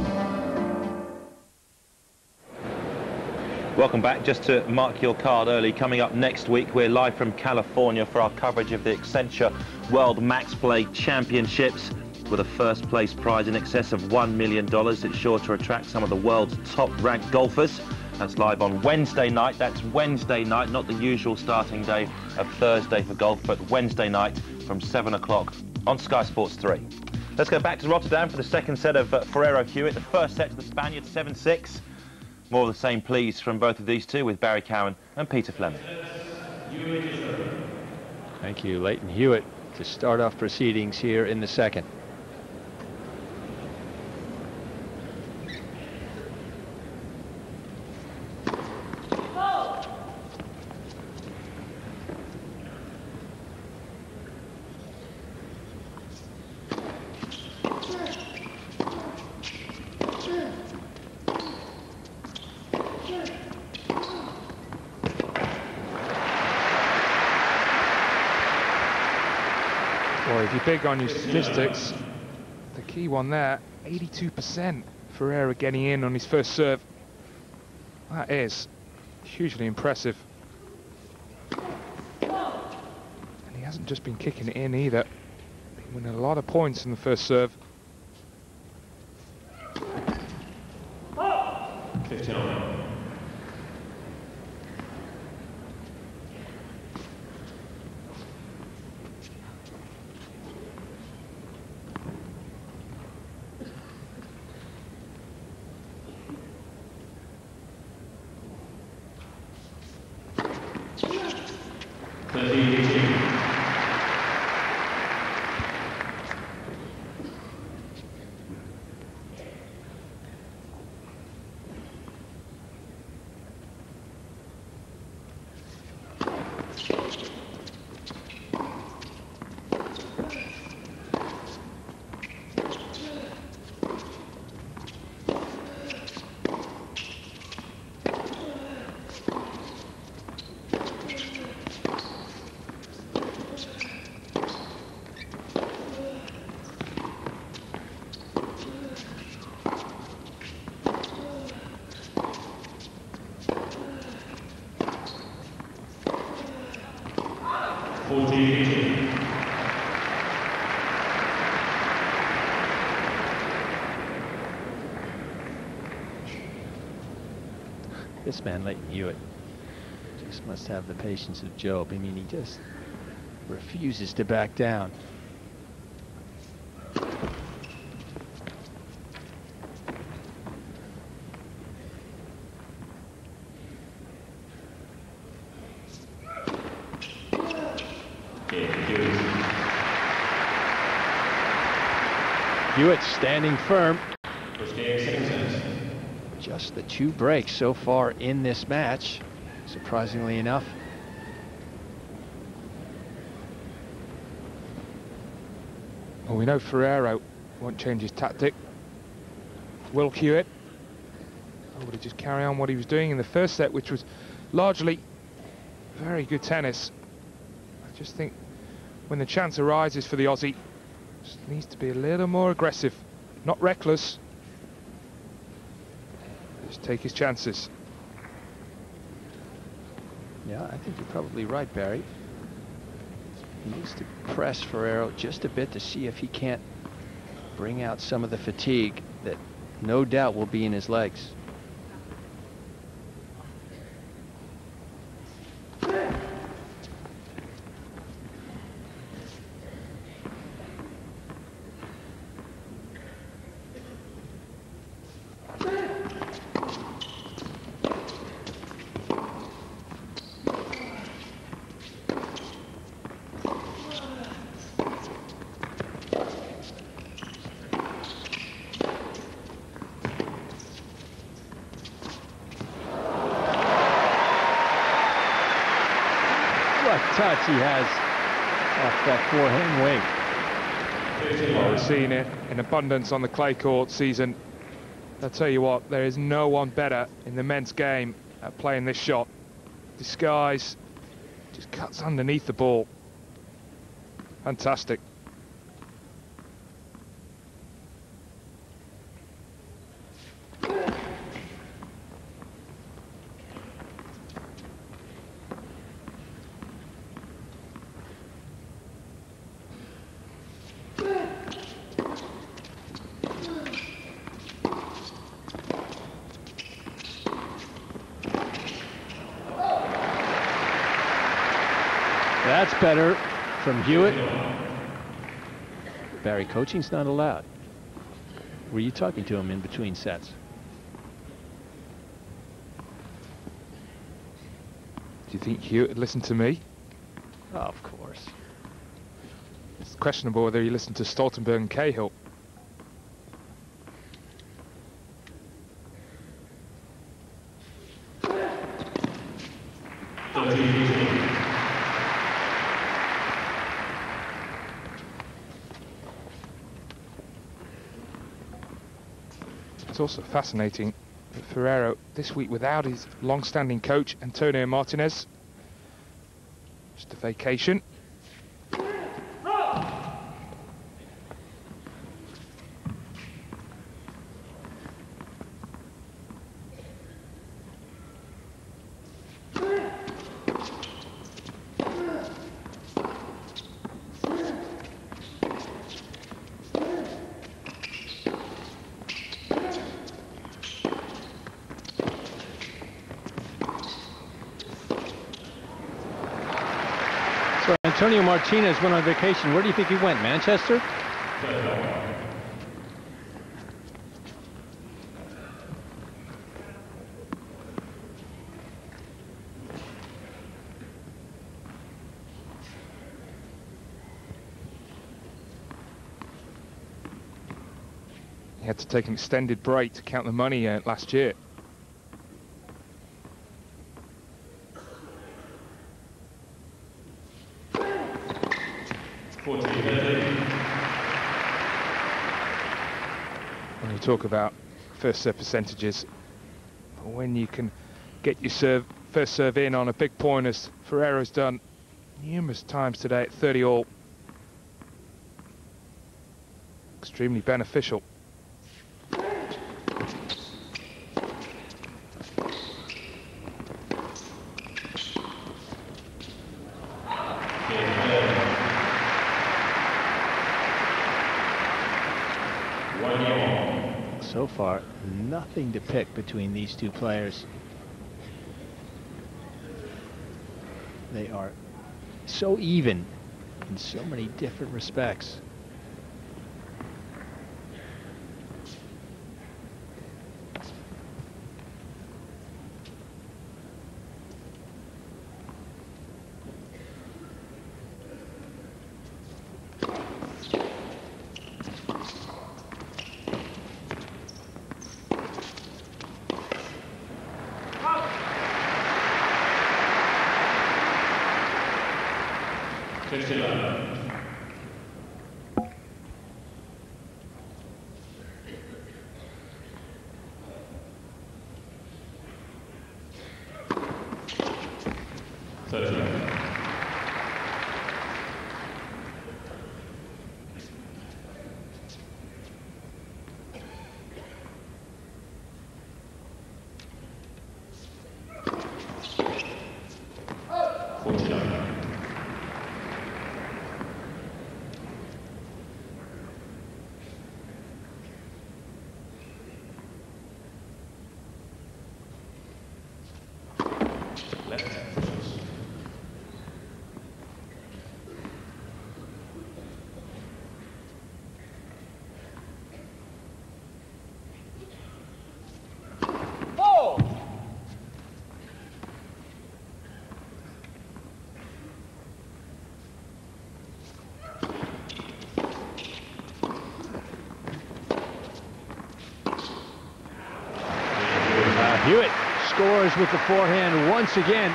Welcome back. Just to mark your card early, coming up next week, we're live from California for our coverage of the Accenture World Max Play Championships with a first place prize in excess of $1 million. It's sure to attract some of the world's top-ranked golfers. That's live on Wednesday night. That's Wednesday night, not the usual starting day of Thursday for golf, but Wednesday night from 7 o'clock on Sky Sports 3. Let's go back to Rotterdam for the second set of Ferrero Hewitt. The first set to the Spaniards, 7-6. More of the same, please, from both of these two with Barry Cowan and Peter Fleming. Thank you, Leighton Hewitt, to start off proceedings here in the second. Boy, if you're big on your statistics, the key one there, 82% Ferrero getting in on his first serve. That is hugely impressive. And he hasn't just been kicking it in either. He's winning a lot of points in the first serve. 15. This man, Leighton Hewitt, just must have the patience of Job. I mean, he just refuses to back down. Hewitt standing firm. Just the 2 breaks so far in this match, surprisingly enough. Well, we know Ferrero won't change his tactic. Will Hewitt? Or would he just carry on what he was doing in the first set, which was largely very good tennis? I just think when the chance arises for the Aussie, just needs to be a little more aggressive, not reckless. Just take his chances. Yeah, I think you're probably right, Barry. He needs to press Ferrero just a bit to see if he can't bring out some of the fatigue that no doubt will be in his legs. Touch he has off that forehand wing. Well, we're seeing it in abundance on the clay court season. I'll tell you what, there is no one better in the men's game at playing this shot. Disguise, just cuts underneath the ball. Fantastic. That's better from Hewitt. Barry, coaching's not allowed. Were you talking to him in between sets? Do you think Hewitt would listen to me? Oh, of course. It's questionable whether he listened to Stoltenberg and Cahill. It's also fascinating that Ferrero, this week without his long-standing coach, Antonio Martinez, just a vacation. So Antonio Martinez went on vacation. Where do you think he went? Manchester? He had to take an extended break to count the money last year. When you talk about first serve percentages, when you can get your first serve in on a big point, as Ferrero's done numerous times today at 30 all, extremely beneficial. So far, nothing to pick between these two players. They are so even in so many different respects. Hewitt scores with the forehand once again.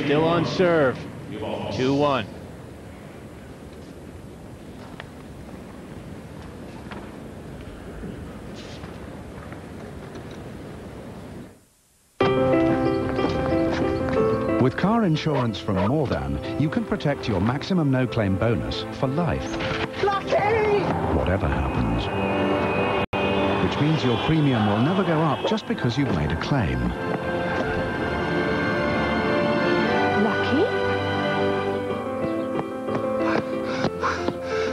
Still on serve. 2-1. With car insurance from More Than, you can protect your maximum no-claim bonus for life. Lucky! Whatever happens. Which means your premium will never go up just because you've made a claim. Lucky?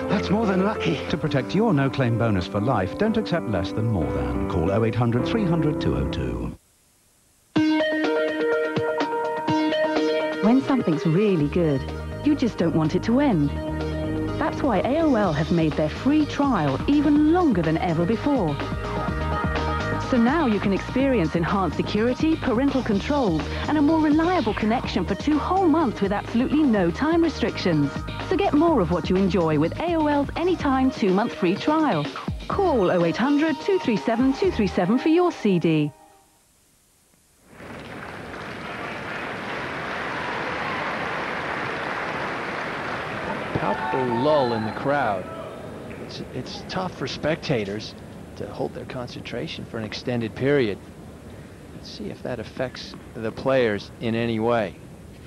That's more than lucky. To protect your no-claim bonus for life, don't accept less than More Than. Call 0800 300 202. When something's really good, you just don't want it to end. That's why AOL have made their free trial even longer than ever before. So now you can experience enhanced security, parental controls, and a more reliable connection for 2 whole months with absolutely no time restrictions. So get more of what you enjoy with AOL's Anytime 2-month free trial. Call 0800 237 237 for your CD. Palpable lull in the crowd. It's tough for spectators to hold their concentration for an extended period. Let's see if that affects the players in any way.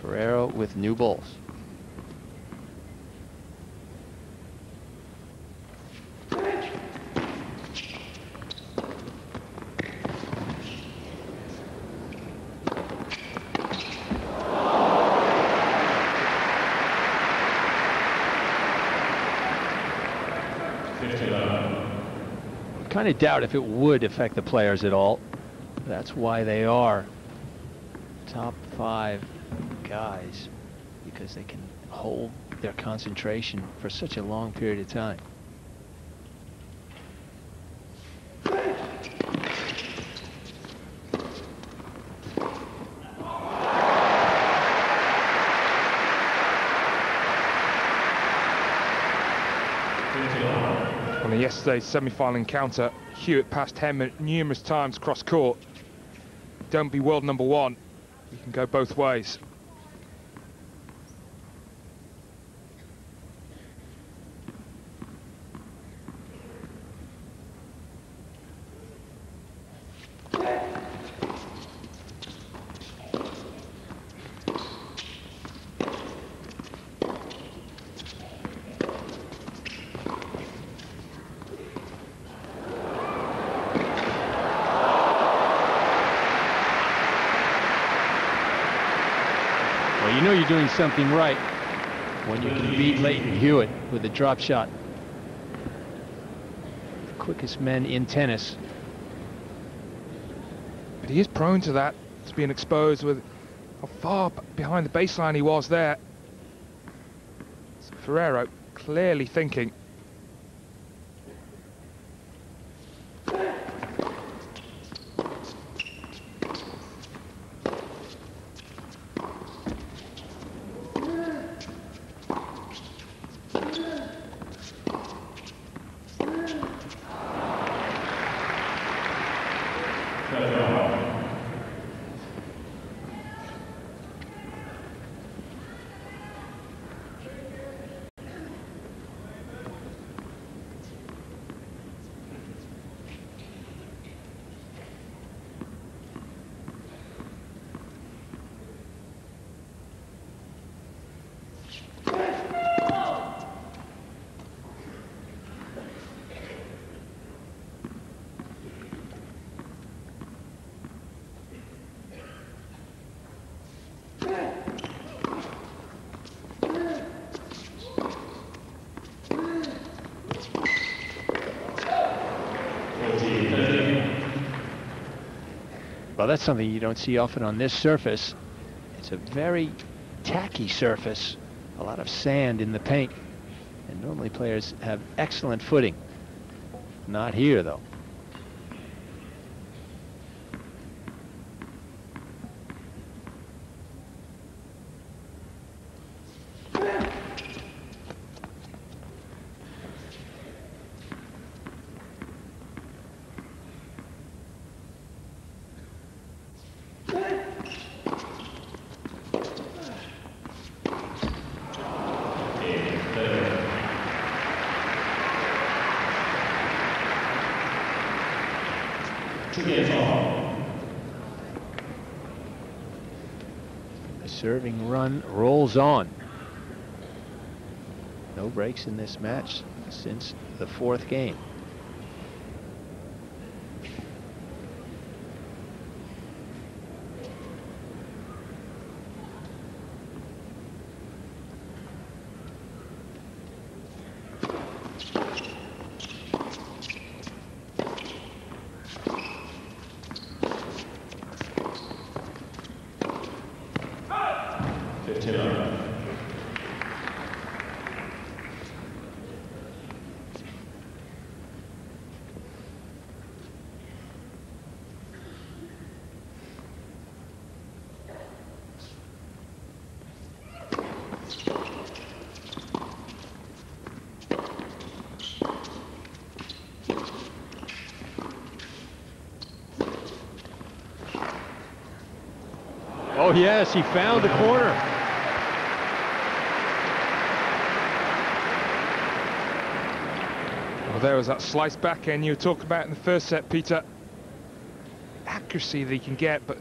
Ferrero with new balls. Kind of doubt if it would affect the players at all. That's why they are top 5 guys, because they can hold their concentration for such a long period of time. On yesterday's semi-final encounter, Hewitt passed Hewitt numerous times across court. Don't be world number 1. You can go both ways. Well, you know you're doing something right when you can beat Leighton Hewitt with a drop shot. The quickest men in tennis. But he is prone to that, to being exposed with how far behind the baseline he was there. So Ferrero clearly thinking. Well, that's something you don't see often on this surface. It's a very tacky surface, a lot of sand in the paint, and normally players have excellent footing. Not here, though. The serving run rolls on. No breaks in this match since the 4th game. Oh, yes, he found the corner. Well, there was that slice backhand you were talking about in the first set, Peter. Accuracy that he can get, but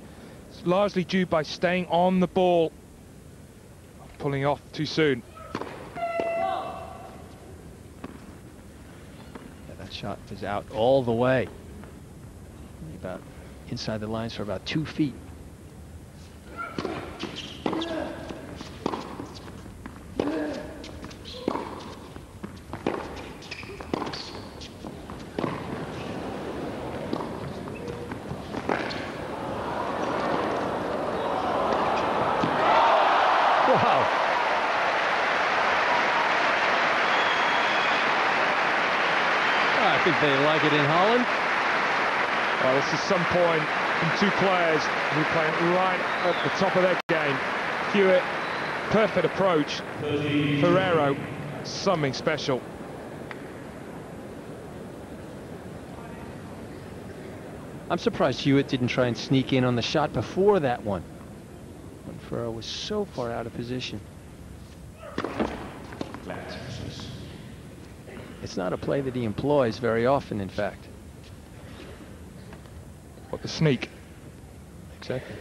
it's largely due by staying on the ball. Pulling off too soon. Yeah, that shot was out all the way. About inside the lines for about 2 feet. I think they like it in Holland. Well, this is some point from two players who are playing right at the top of their game. Hewitt, perfect approach. Ferrero, something special. I'm surprised Hewitt didn't try and sneak in on the shot before that one, when Ferrero was so far out of position. It's not a play that he employs very often, in fact. What, the sneak? Exactly.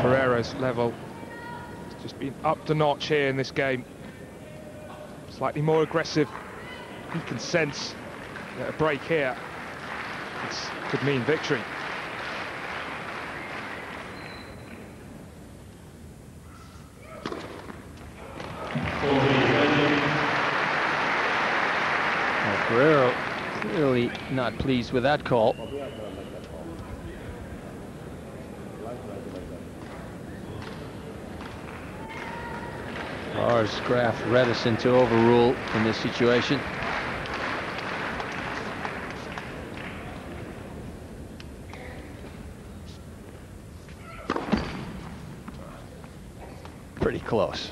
Ferrero's level has just been upped a notch here in this game. Slightly more aggressive. You can sense that a break here could mean victory. Well, Ferrero clearly not pleased with that call. Lars Graf reticent to overrule in this situation. Pretty close.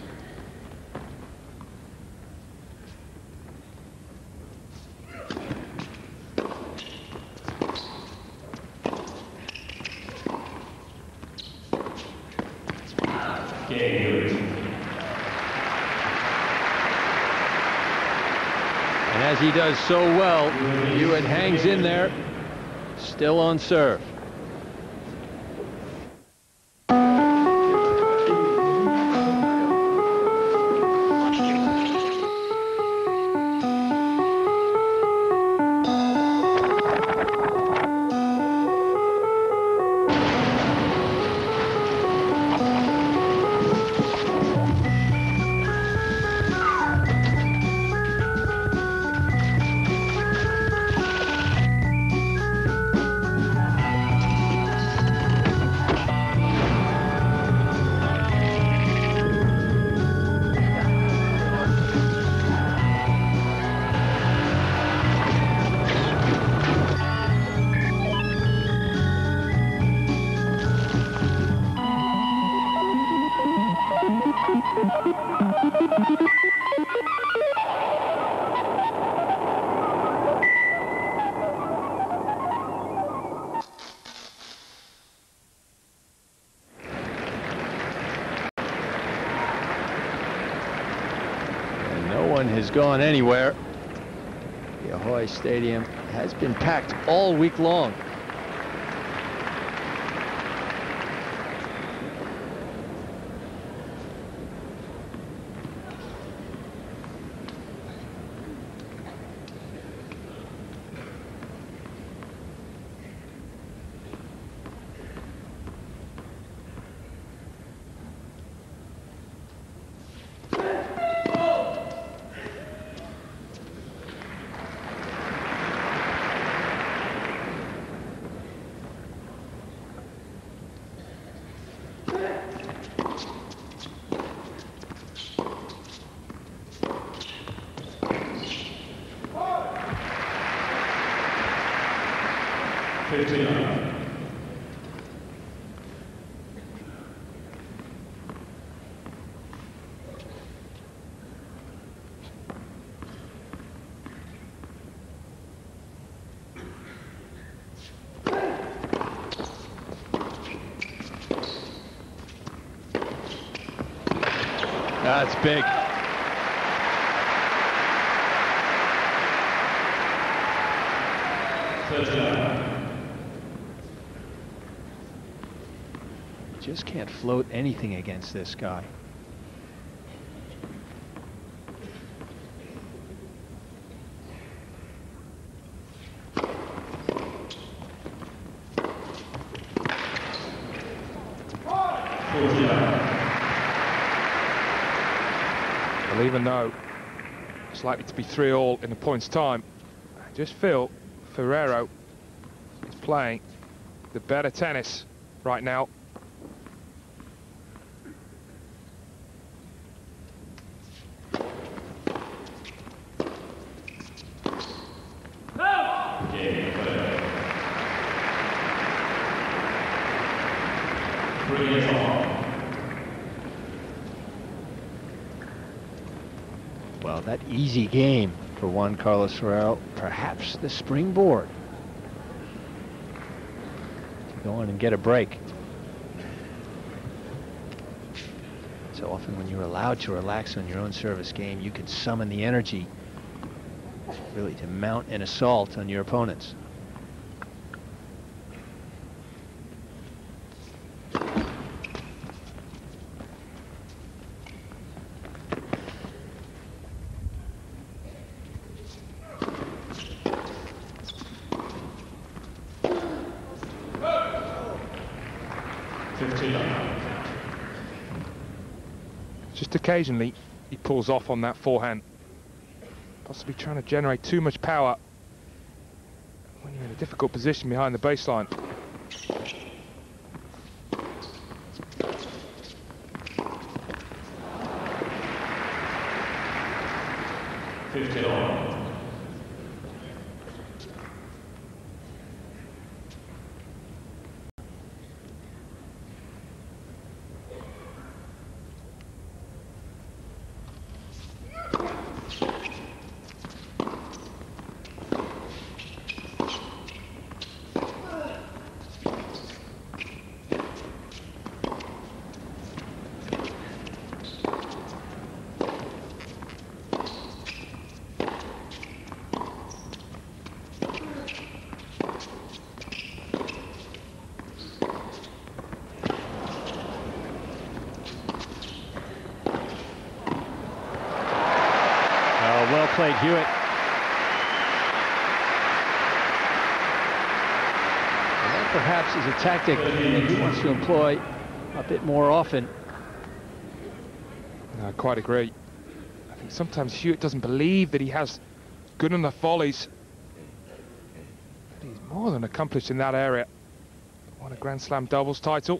And as he does so well, Hewitt hangs in there, still on serve. Has gone anywhere. The Ahoy Stadium has been packed all week long. 59. That's big. Just can't float anything against this guy. Well, even though it's likely to be 3-all in a point's time, I just feel Ferrero is playing the better tennis right now. Well, that easy game for Juan Carlos Ferrero, perhaps the springboard to go on and get a break. So often when you're allowed to relax on your own service game, you can summon the energy really to mount an assault on your opponents. Just occasionally he pulls off on that forehand, possibly trying to generate too much power when you're in a difficult position behind the baseline. Well played, Hewitt. And that perhaps is a tactic that he wants to employ a bit more often. I quite agree. I think sometimes Hewitt doesn't believe that he has good enough volleys. But he's more than accomplished in that area. Won a Grand Slam doubles title.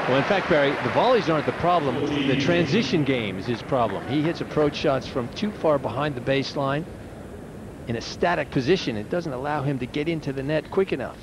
Well, in fact, Barry, the volleys aren't the problem. The transition game is his problem. He hits approach shots from too far behind the baseline in a static position. It doesn't allow him to get into the net quick enough.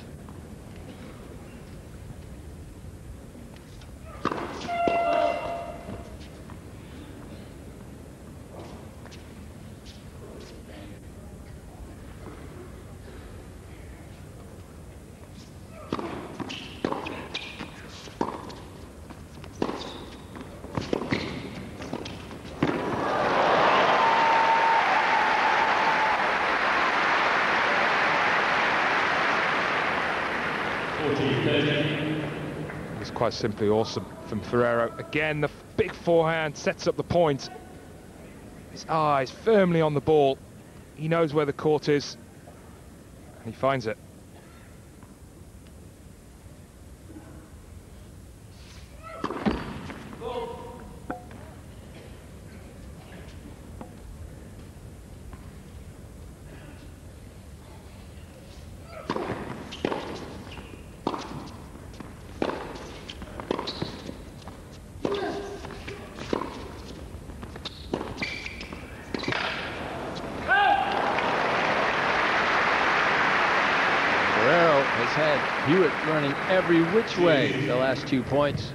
It's quite simply awesome from Ferrero. Again, the big forehand sets up the point. His eyes firmly on the ball. He knows where the court is, and he finds it. Hewitt running every which way the last 2 points.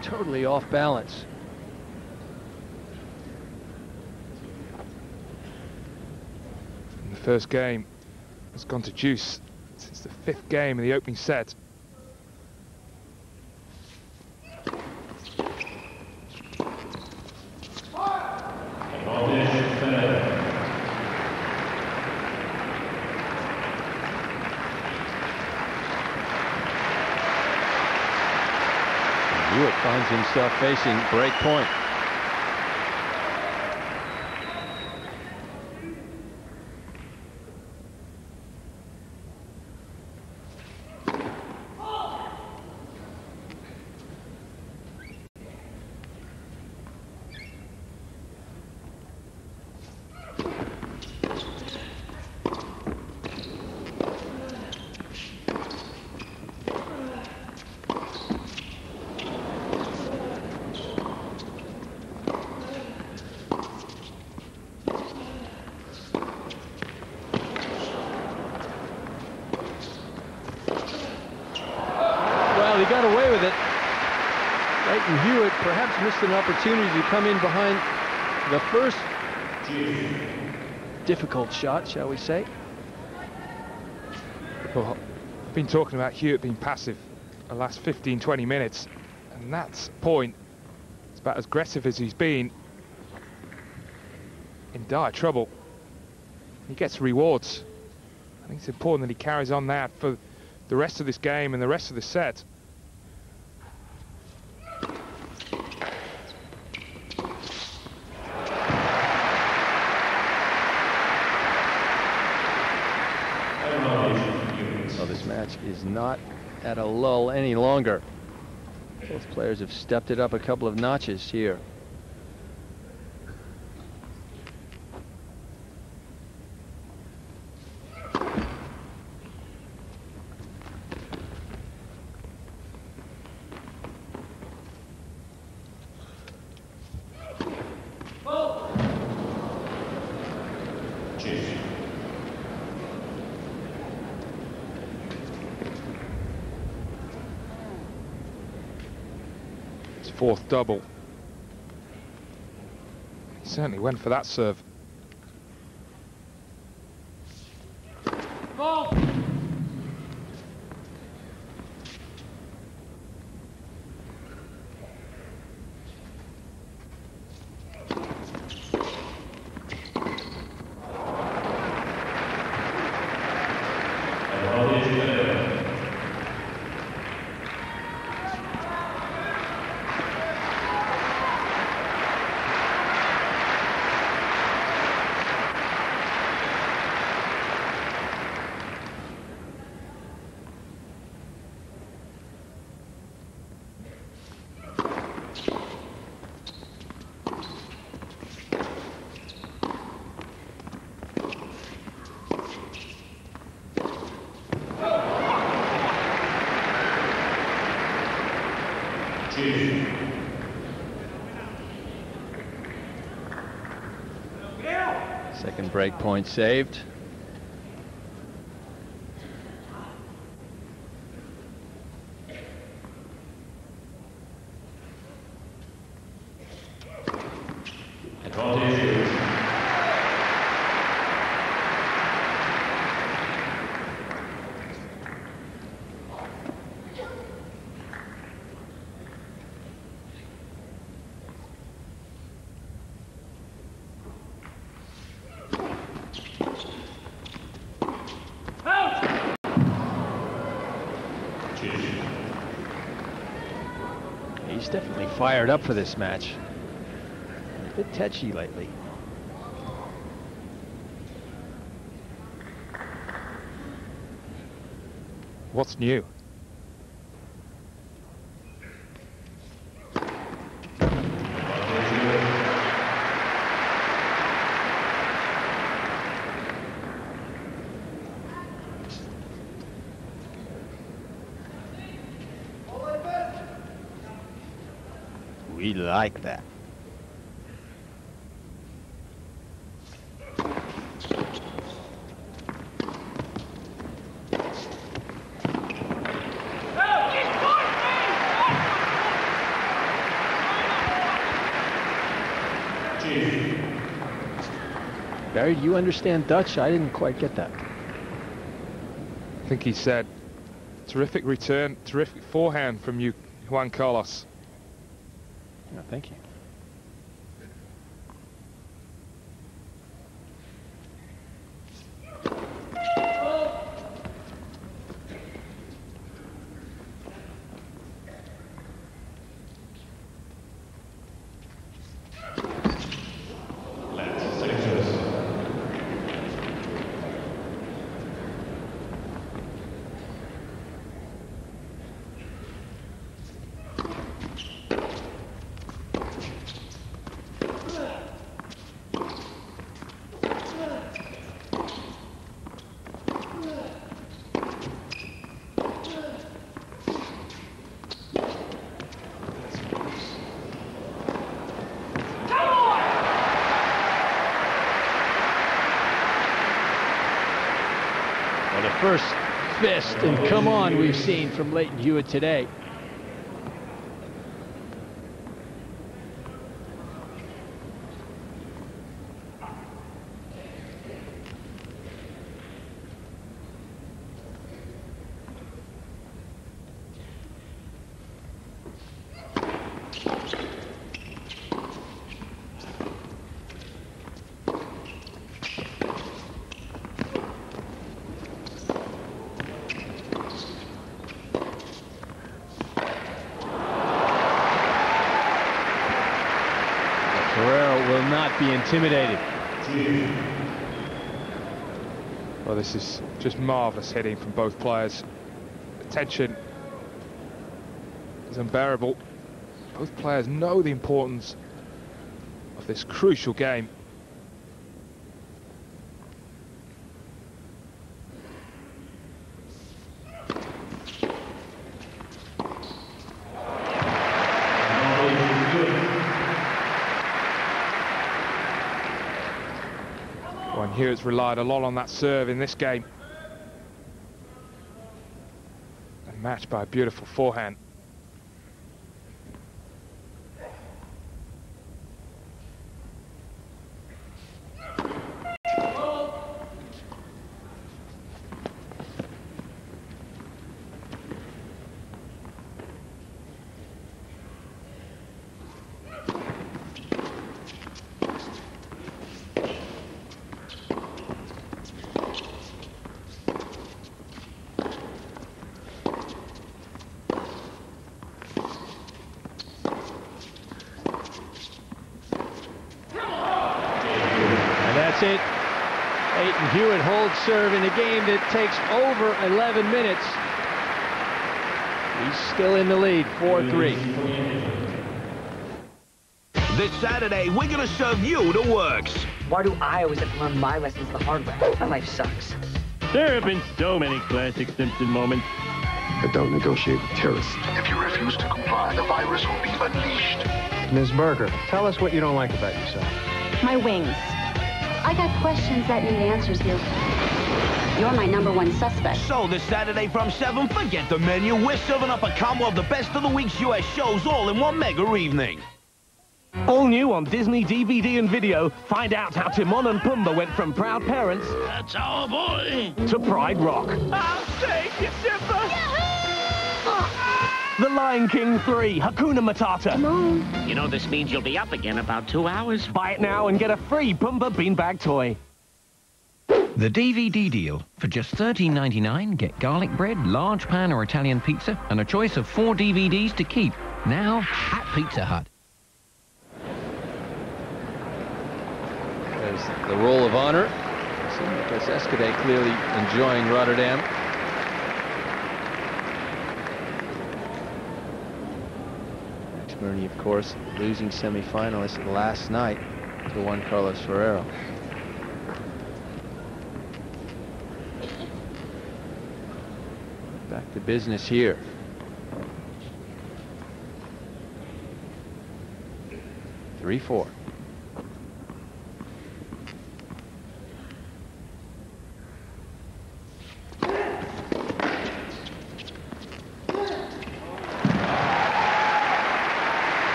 Totally off balance. And the first game has gone to juice since the 5th game in the opening set. Hewitt finds himself facing break point. He got away with it. Leighton Hewitt perhaps missed an opportunity to come in behind the first difficult shot, shall we say. Well, I've been talking about Hewitt being passive the last 15-20 minutes, and that's point. It's about as aggressive as he's been. In dire trouble. He gets rewards. I think it's important that he carries on that for the rest of this game and the rest of the set. Well, this match is not at a lull any longer. Both players have stepped it up a couple of notches here. Fourth double. He certainly went for that serve. Ball. Second break point saved. He's definitely fired up for this match. A bit tetchy lately. What's new? We like that. Barry, do you understand Dutch? I didn't quite get that. I think he said, terrific return, terrific forehand from you, Juan Carlos. Yeah, thank you. First fist and come on we've seen from Leighton Hewitt today. Ferrero will not be intimidated. Well, this is just marvellous hitting from both players. The tension is unbearable. Both players know the importance of this crucial game. Hewitt's relied a lot on that serve in this game. And matched by a beautiful forehand. It. Leighton Hewitt holds serve in a game that takes over 11 minutes. He's still in the lead, 4-3. This Saturday, we're going to serve you the works. Why do I always have to learn my lessons the hard way? My life sucks. There have been so many classic Simpson moments. But don't negotiate with terrorists. If you refuse to comply, the virus will be unleashed. Ms. Berger, tell us what you don't like about yourself. My wings. I got questions that need answers here. You're my #1 suspect. So this Saturday from 7, forget the menu. We're serving up a combo of the best of the week's US shows all in one mega evening. All new on Disney DVD and video. Find out how Timon and Pumbaa went from proud parents... That's our boy! ...to Pride Rock. I'll take you, Simba! The Lion King 3, Hakuna Matata. Come on. You know this means you'll be up again about 2 hours. Buy it now and get a free Pumbaa beanbag toy. The DVD deal. For just $13.99, get garlic bread, large pan or Italian pizza, and a choice of 4 DVDs to keep. Now at Pizza Hut. There's the roll of honor. Lucas Escudé clearly enjoying Rotterdam. Bernie, of course, losing semifinalist last night to Juan Carlos Ferrero. Back to business here. Three-4.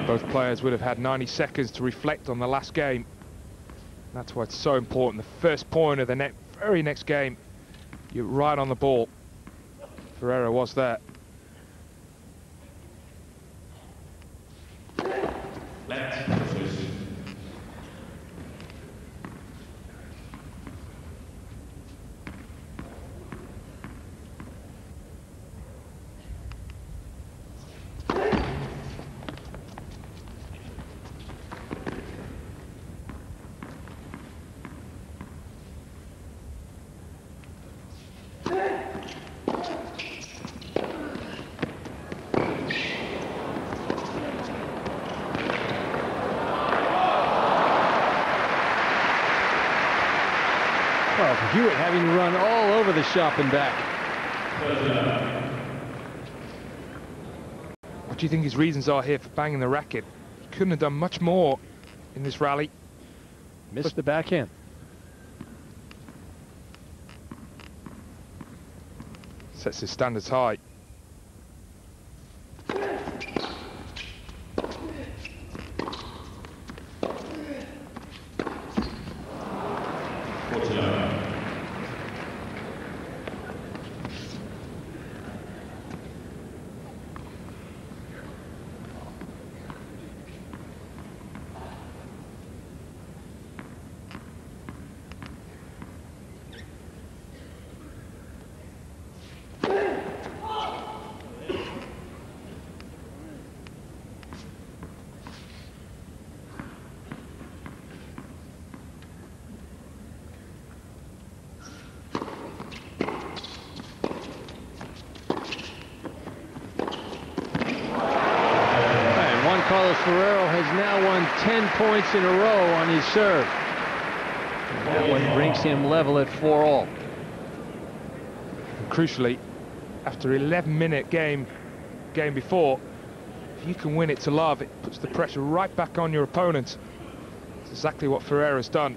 Both players would have had 90 seconds to reflect on the last game. That's why it's so important. The first point of the very next game, you're right on the ball. Ferrero was there. Well, Hewitt having to run all over the shop and back. What do you think his reasons are here for banging the racket? He couldn't have done much more in this rally. Missed the backhand. Sets his standards high. Ferrero has now won 10 points in a row on his serve. And that one brings him level at 4-all. Crucially, after 11-minute game before, if you can win it to love, it puts the pressure right back on your opponent. It's exactly what Ferrero's done.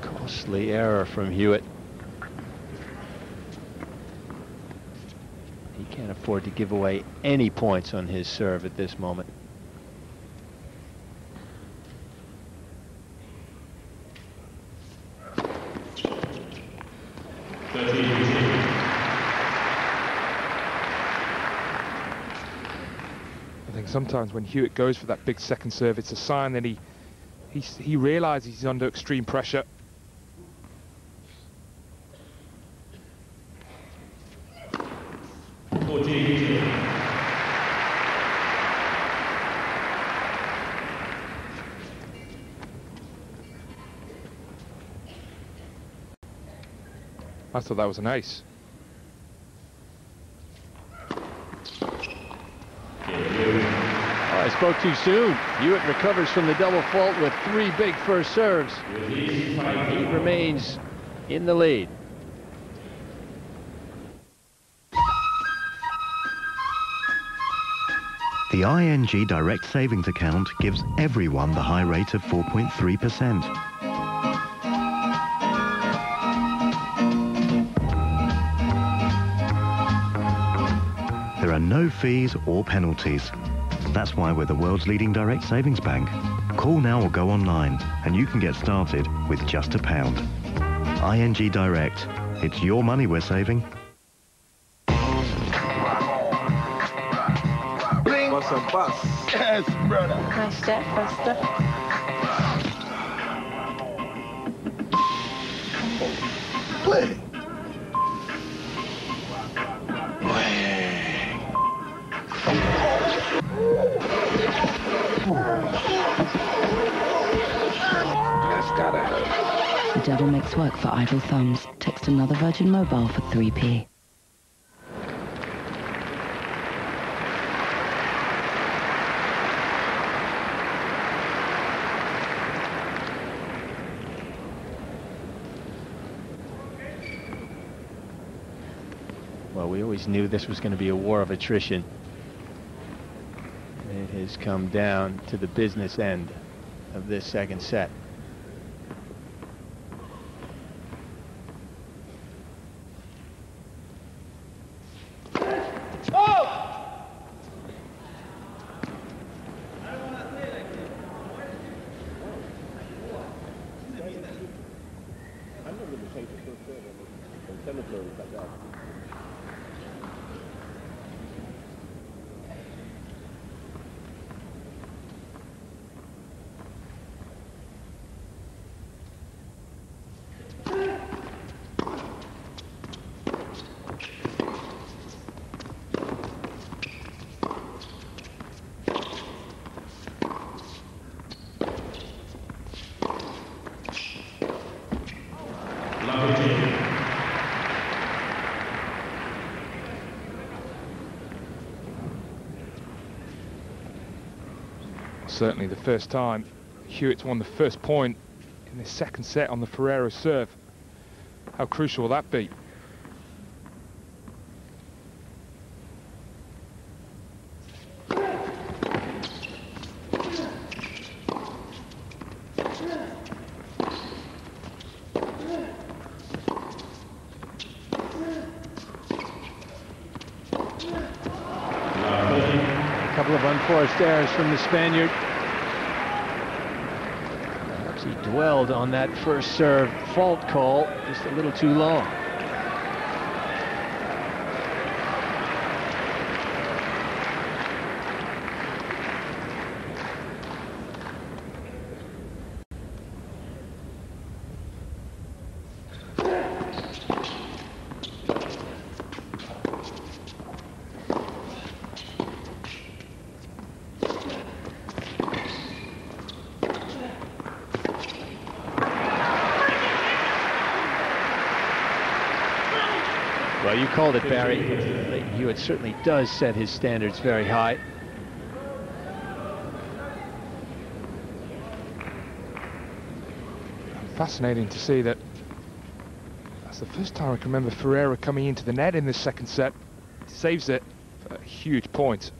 Costly error from Hewitt. He can't afford to give away any points on his serve at this moment. I think sometimes when Hewitt goes for that big second serve, it's a sign that he realizes he's under extreme pressure. I thought that was an ace. I spoke too soon. Hewitt recovers from the double fault with 3 big first serves. He remains in the lead. The ENG Direct Savings Account gives everyone the high rate of 4.3%. There are are no fees or penalties. That's why we're the world's leading direct savings bank. Call now or go online and you can get started with just £1. ING Direct. It's your money we're saving. What's a bus? Yes, brother. Faster, faster. Play. That's gotta hurt. The devil makes work for idle thumbs. Text another Virgin Mobile for 3p. Well, we always knew this was going to be a war of attrition. It has come down to the business end of this second set. Certainly the first time Hewitt's won the first point in this second set on the Ferrero serve. How crucial will that be? A couple of unforced errors from the Spaniard. Perhaps he dwelled on that first serve fault call just a little too long. Well, you called it, Barry. Hewitt certainly does set his standards very high. Fascinating to see that. That's the first time I can remember Ferrero coming into the net in this second set. Saves it for a huge point.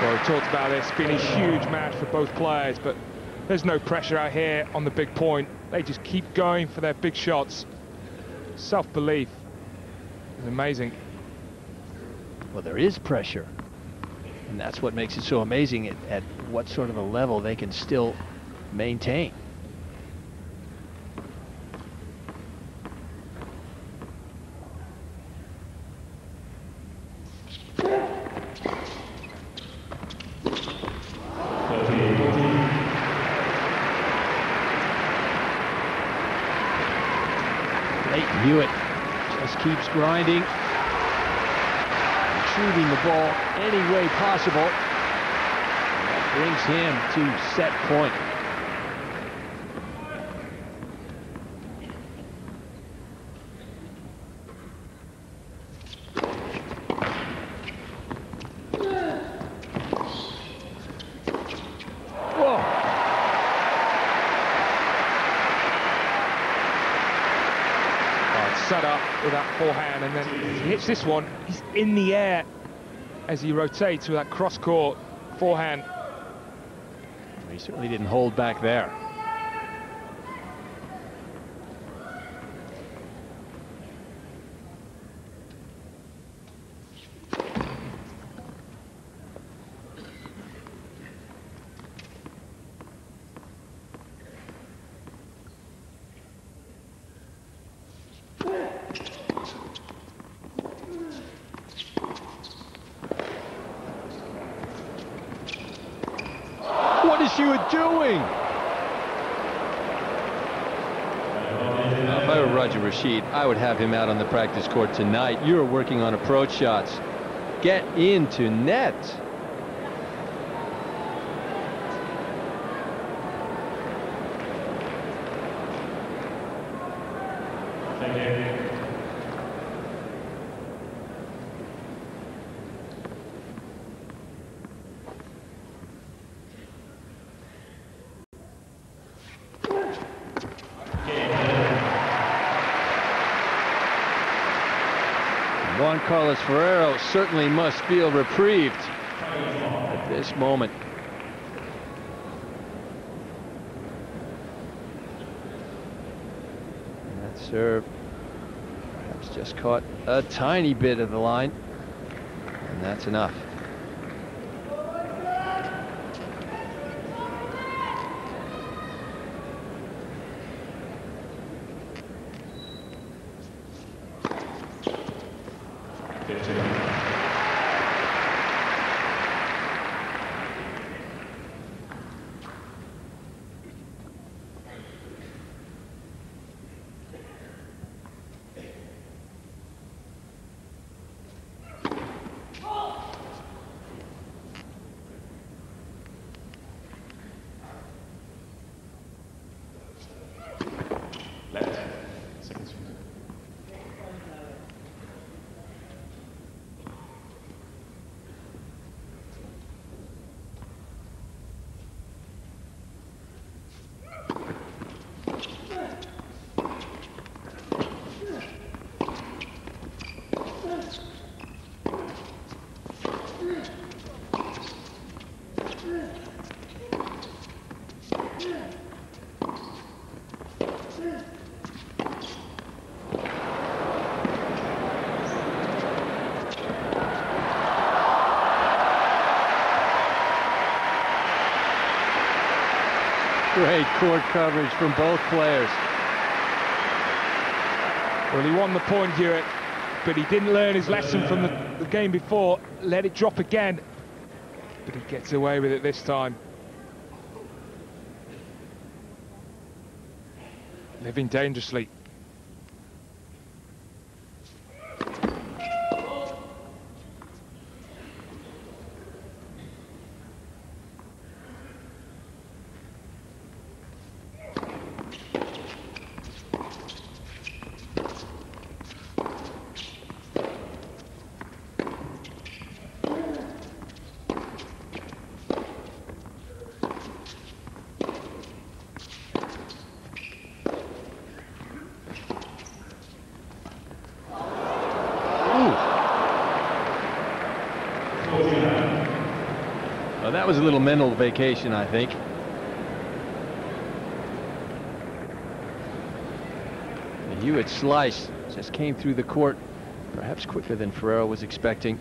Well, we talked about this being a huge match for both players, but there's no pressure out here on the big point. They just keep going for their big shots. Self-belief is amazing. Well, there is pressure, and that's what makes it so amazing at what sort of a level they can still maintain. Hewitt just keeps grinding, retrieving the ball any way possible. That brings him to set point. Whoa. set up with that forehand, and then he hits this one. He's in the air as he rotates with that cross-court forehand. He certainly didn't hold back there. What is Hewitt doing? If I were Roger Rashid, I would have him out on the practice court tonight. You're working on approach shots. Get into net. Thank you. Juan Carlos Ferrero certainly must feel reprieved at this moment. And that serve perhaps just caught a tiny bit of the line, and that's enough. Great court coverage from both players. Well, he won the point, Hewitt, but he didn't learn his lesson from the game before. Let it drop again, but he gets away with it this time. Living dangerously. Well, that was a little mental vacation, I think. The Hewitt slice just came through the court, perhaps quicker than Ferrero was expecting.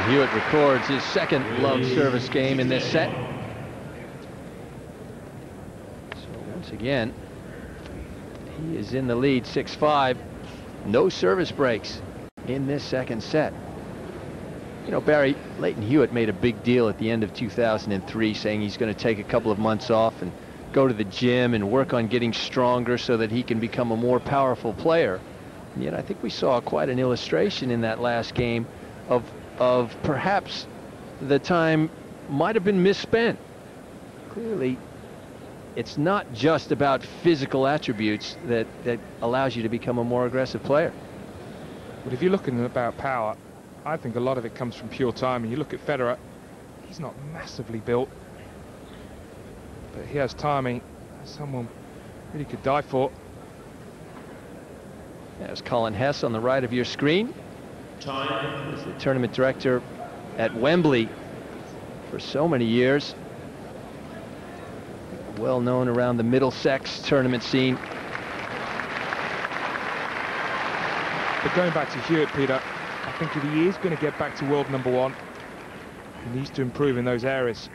Hewitt records his second love service game in this set. So once again, he is in the lead 6-5. No service breaks in this second set. You know, Barry, Lleyton Hewitt made a big deal at the end of 2003 saying he's going to take a couple of months off and go to the gym and work on getting stronger so that he can become a more powerful player. And yet I think we saw quite an illustration in that last game of perhaps the time might have been misspent. Clearly, it's not just about physical attributes that allows you to become a more aggressive player. But if you're looking about power, I think a lot of it comes from pure timing. You look at Federer, he's not massively built, but he has timing. Someone really could die for. There's Colin Hess on the right of your screen. He's the tournament director at Wembley for so many years. Well known around the Middlesex tournament scene. But going back to Hewitt, Peter, I think if he is going to get back to world #1, he needs to improve in those areas,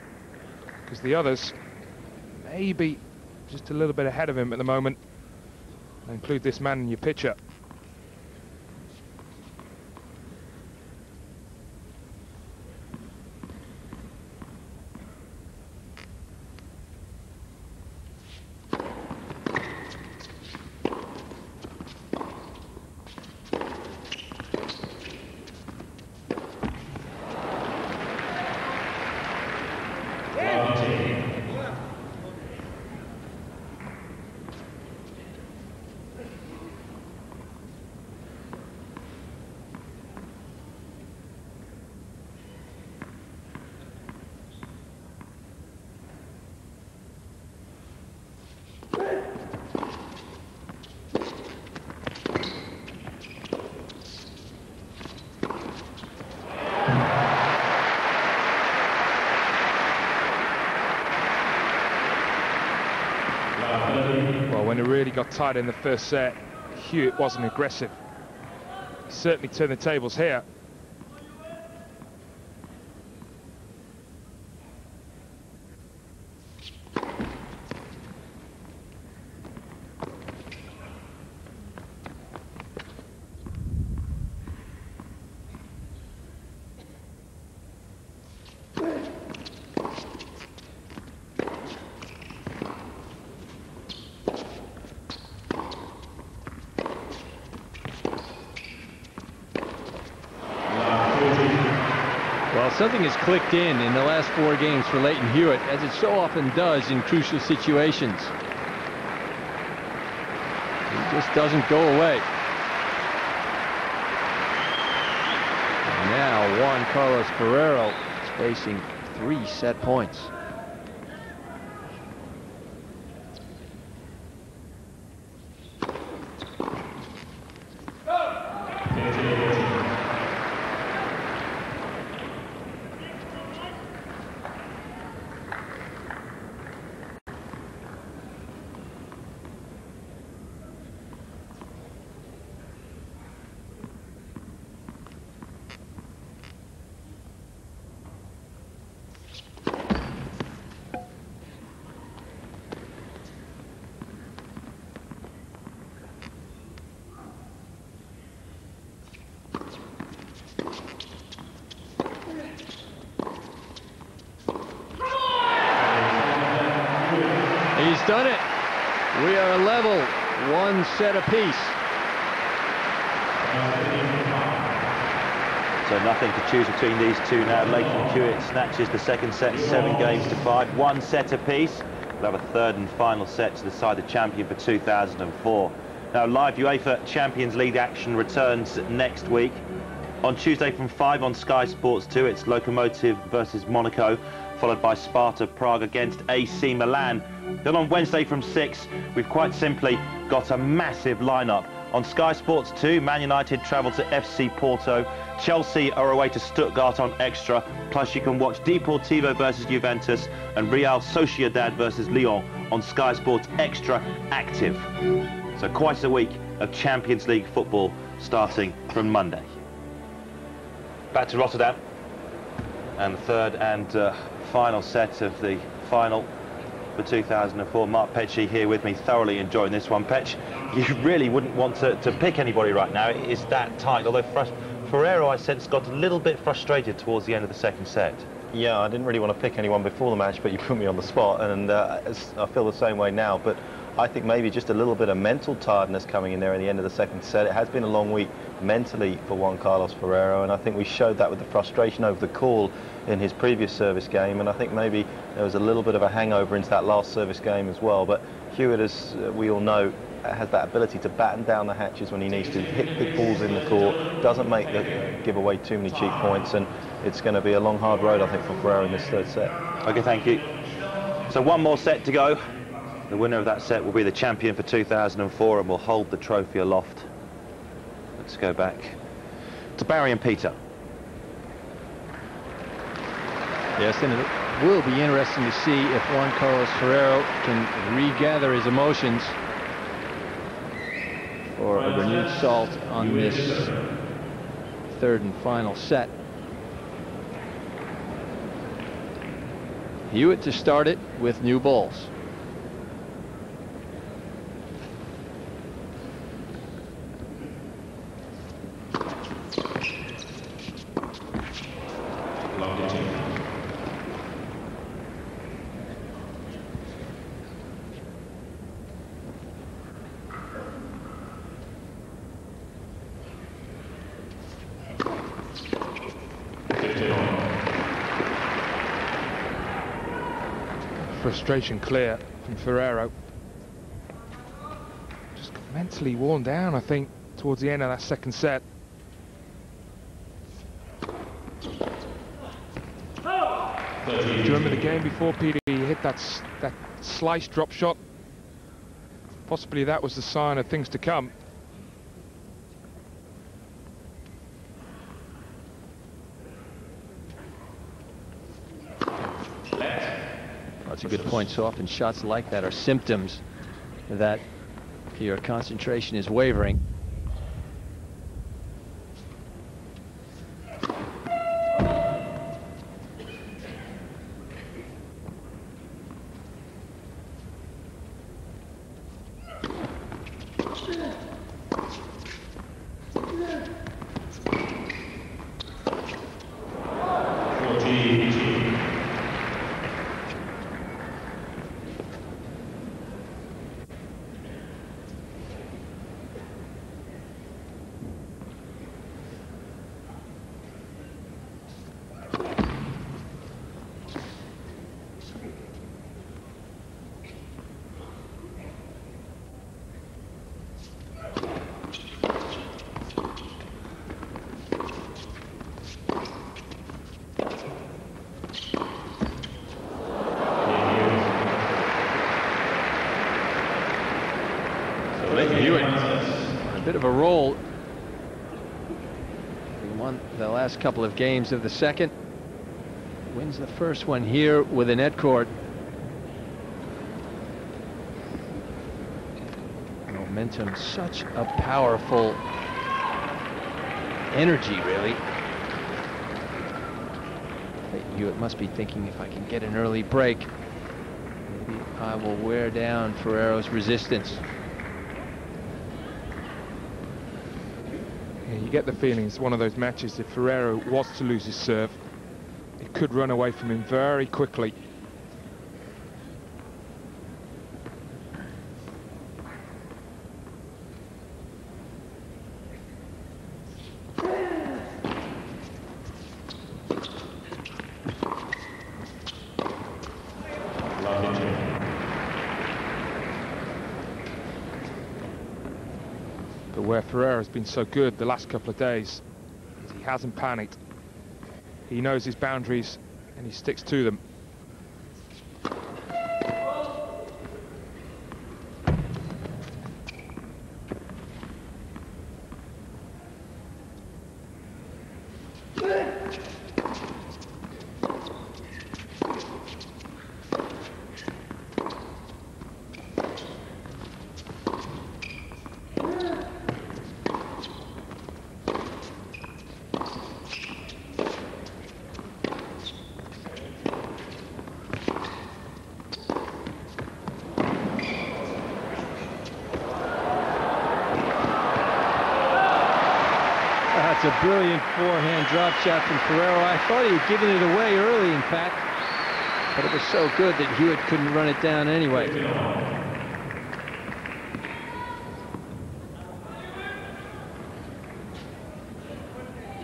because the others may be just a little bit ahead of him at the moment. I include this man in your picture. Well, when it really got tight in the first set, Hewitt wasn't aggressive. He certainly turned the tables here. Something has clicked in the last 4 games for Lleyton Hewitt, as it so often does in crucial situations. He just doesn't go away. And now Juan Carlos Ferrero is facing 3 set points. He's done it. We are level, 1 set apiece. So nothing to choose between these two now. Lleyton Hewitt snatches the second set 7-5, 1 set apiece. We'll have a third and final set to decide the champion for 2004. Now, live UEFA Champions League action returns next week. On Tuesday from 5 on Sky Sports 2, it's Lokomotiv versus Monaco, followed by Sparta Prague against AC Milan. Then on Wednesday from 6, we've quite simply got a massive lineup. On Sky Sports 2, Man United travel to FC Porto. Chelsea are away to Stuttgart on Extra. Plus you can watch Deportivo versus Juventus and Real Sociedad versus Lyon on Sky Sports Extra Active. So quite a week of Champions League football starting from Monday. Back to Rotterdam. And the third and final set of the final for 2004. Mark Petchey here with me, thoroughly enjoying this one. Petch, you really wouldn't want to pick anybody right now. It's that tight, although Ferrero, I sense, got a little bit frustrated towards the end of the second set. Yeah, I didn't really want to pick anyone before the match, but you put me on the spot, and I feel the same way now. But I think maybe just a little bit of mental tiredness coming in there at the end of the second set. It has been a long week mentally for Juan Carlos Ferrero, and I think we showed that with the frustration over the call in his previous service game, and I think maybe there was a little bit of a hangover into that last service game as well. But Hewitt, as we all know, has that ability to batten down the hatches when he needs to, hit big balls in the court, doesn't give away too many cheap points, and it's going to be a long, hard road, I think, for Ferrero in this third set. OK, thank you. So one more set to go. The winner of that set will be the champion for 2004 and will hold the trophy aloft. Let's go back to Barry and Peter. Yes, and it will be interesting to see if Juan Carlos Ferrero can regather his emotions for a renewed assault on this third and final set. Hewitt to start it with new balls. Frustration clear from Ferrero. Just mentally worn down, I think, towards the end of that second set. Do you remember the game before, Peter? He hit that slice drop shot. Possibly that was the sign of things to come. That's a good point. So often shots like that are symptoms that your concentration is wavering. Hewitt on a bit of a roll. He won the last couple of games of the second. Wins the first one here with a net court. Momentum, such a powerful energy, really. Hewitt must be thinking, if I can get an early break, maybe I will wear down Ferrero's resistance. You get the feeling it's one of those matches, if Ferrero was to lose his serve, it could run away from him very quickly. But where Ferrero's been so good the last couple of days is he hasn't panicked. He knows his boundaries and he sticks to them. That's a brilliant forehand drop shot from Ferrero. I thought he had given it away early, in fact, but it was so good that Hewitt couldn't run it down anyway.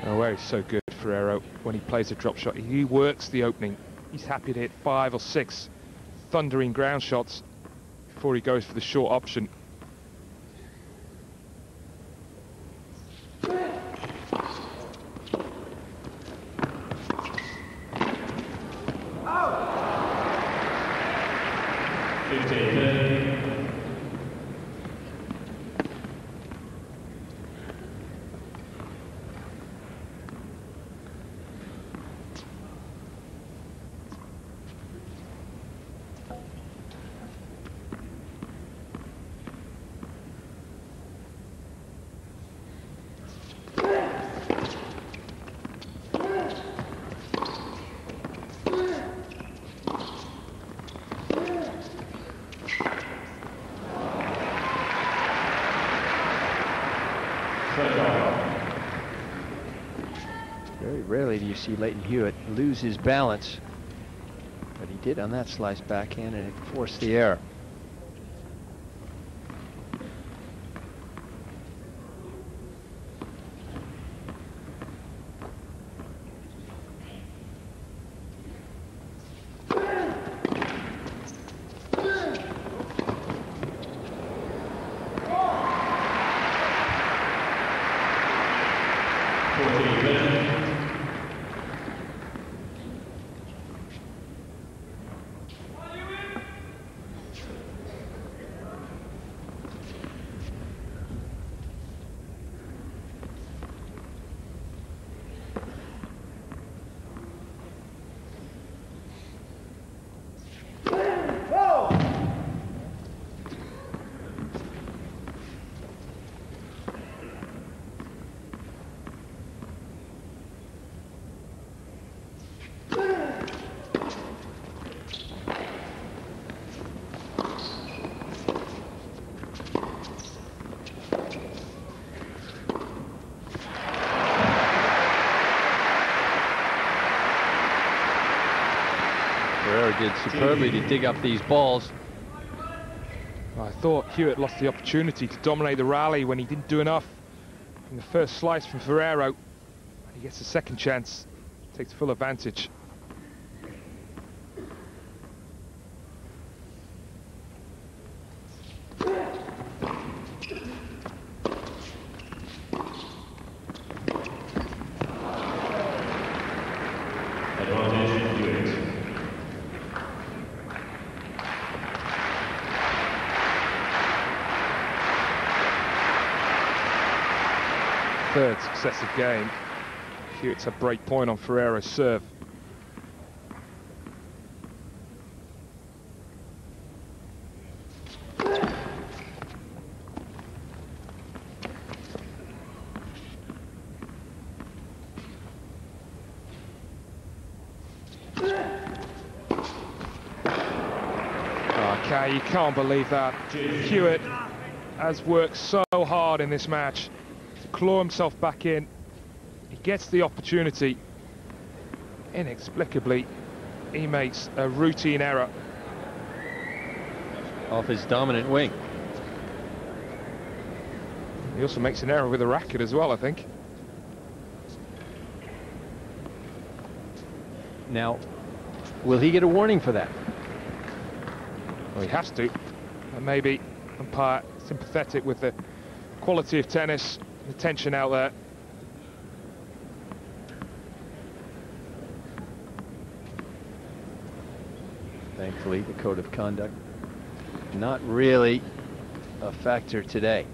Oh, where he's so good, Ferrero, when he plays a drop shot. He works the opening. He's happy to hit 5 or 6 thundering ground shots before he goes for the short option. Very rarely do you see Leighton Hewitt lose his balance, but he did on that slice backhand, and it forced the error. Ferrero did superbly to dig up these balls. I thought Hewitt lost the opportunity to dominate the rally when he didn't do enough in the first slice from Ferrero. He gets a second chance, takes full advantage. Third successive game. Hewitt's a break point on Ferrero's serve. Okay, you can't believe that. Hewitt has worked so hard in this match to claw himself back in. He gets the opportunity. Inexplicably, he makes a routine error off his dominant wing. He also makes an error with the racket as well, I think. Now, will he get a warning for that? Well, he has to. And maybe umpire sympathetic with the quality of tennis, the tension out there. Thankfully, the code of conduct not really a factor today.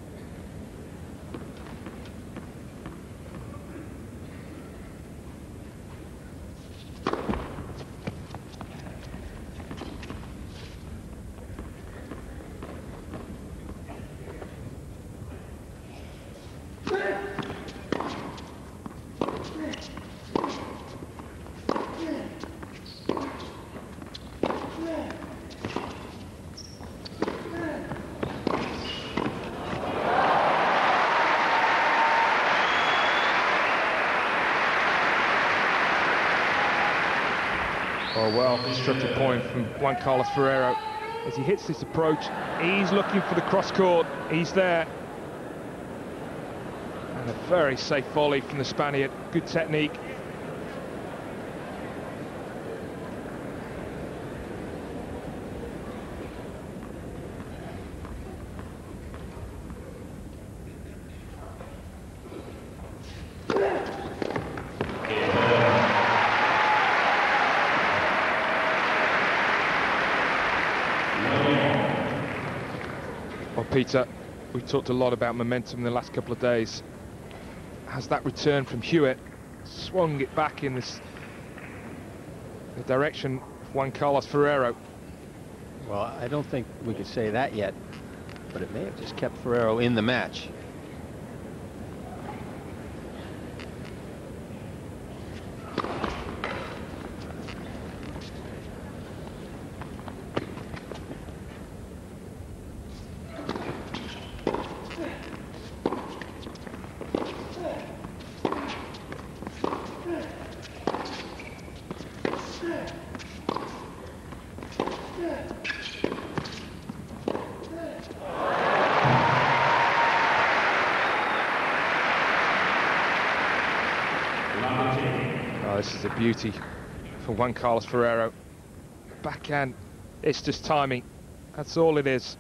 Oh, well constructed point from Juan Carlos Ferrero. As he hits this approach, he's looking for the cross court. He's there. And a Very safe volley from the Spaniard. Good technique. Well, Peter, we've talked a lot about momentum in the last couple of days. Has that return from Hewitt swung it back in the direction of Juan Carlos Ferrero? Well, I don't think we could say that yet, but it may have just kept Ferrero in the match. Oh, this is a beauty for Juan Carlos Ferrero. Backhand, it's just timing. That's all it is.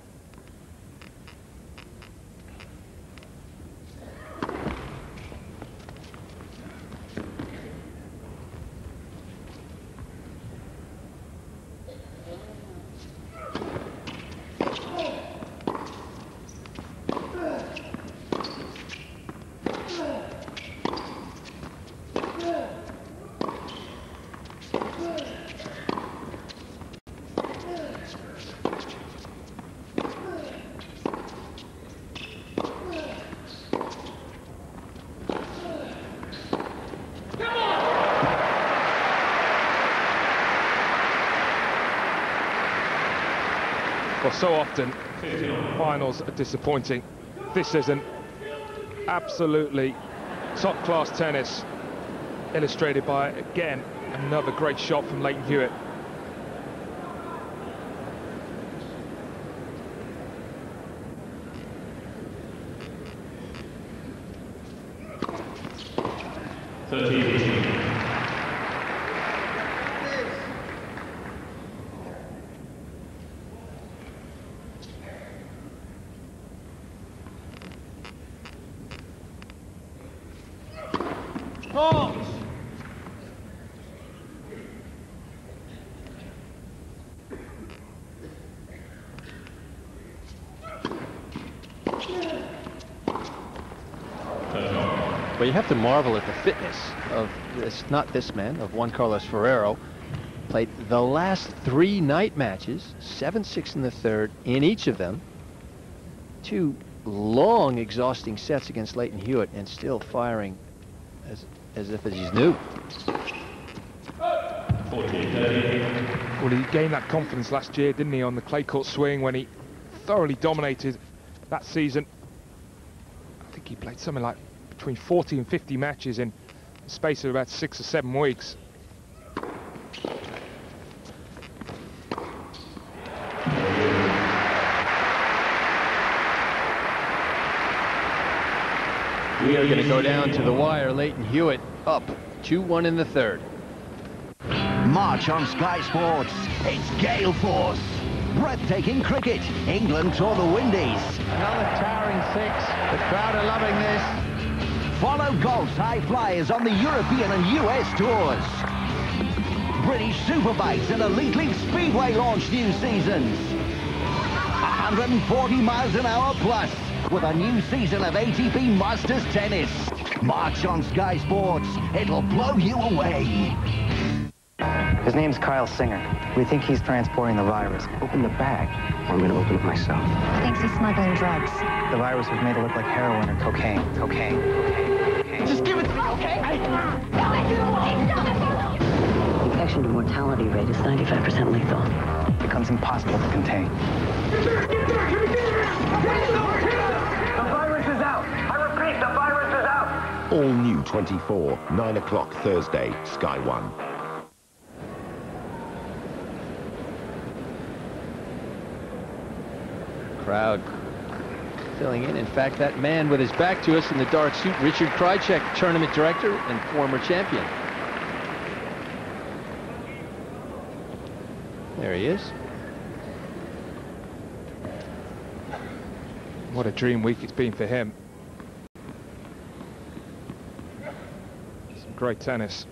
Well, so often finals are disappointing. This isn't. Absolutely top-class tennis, illustrated by, again, another great shot from Leighton Hewitt. But you have to marvel at the fitness of this, not this man, of Juan Carlos Ferrero. Played the last 3 night matches, 7-6 in the third, in each of them. 2 long, exhausting sets against Leighton Hewitt, and still firing as if he's new. Well, he gained that confidence last year, didn't he, on the clay court swing when he thoroughly dominated that season. I think he played something like between 40 and 50 matches in the space of about 6 or 7 weeks. We are going to go down to the wire. Leighton Hewitt up 2-1 in the third. March on Sky Sports. It's gale force. Breathtaking cricket. England tour the Windies. Another towering 6. The crowd are loving this. Follow golf's high flyers on the European and US tours. British Superbikes and Elite League Speedway launch new seasons. 140 miles an hour plus with a new season of ATP Masters Tennis. March on Sky Sports. It'll blow you away. His name's Kyle Singer. We think he's transporting the virus. Open the bag, or I'm going to open it myself. Thinks he's smuggling drugs. The virus was made to look like heroin or cocaine. Cocaine. Just give it to me, okay? The infection to mortality rate is 95% lethal. It becomes impossible to contain. The virus is out. I repeat, the virus is out. All new 24, 9 o'clock Thursday, Sky One. Crowd filling in. In fact, that man with his back to us in the dark suit, Richard Krychek, tournament director and former champion. There he is. What a dream week it's been for him. Some great tennis.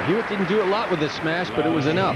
Hewitt didn't do a lot with this smash, but it was enough.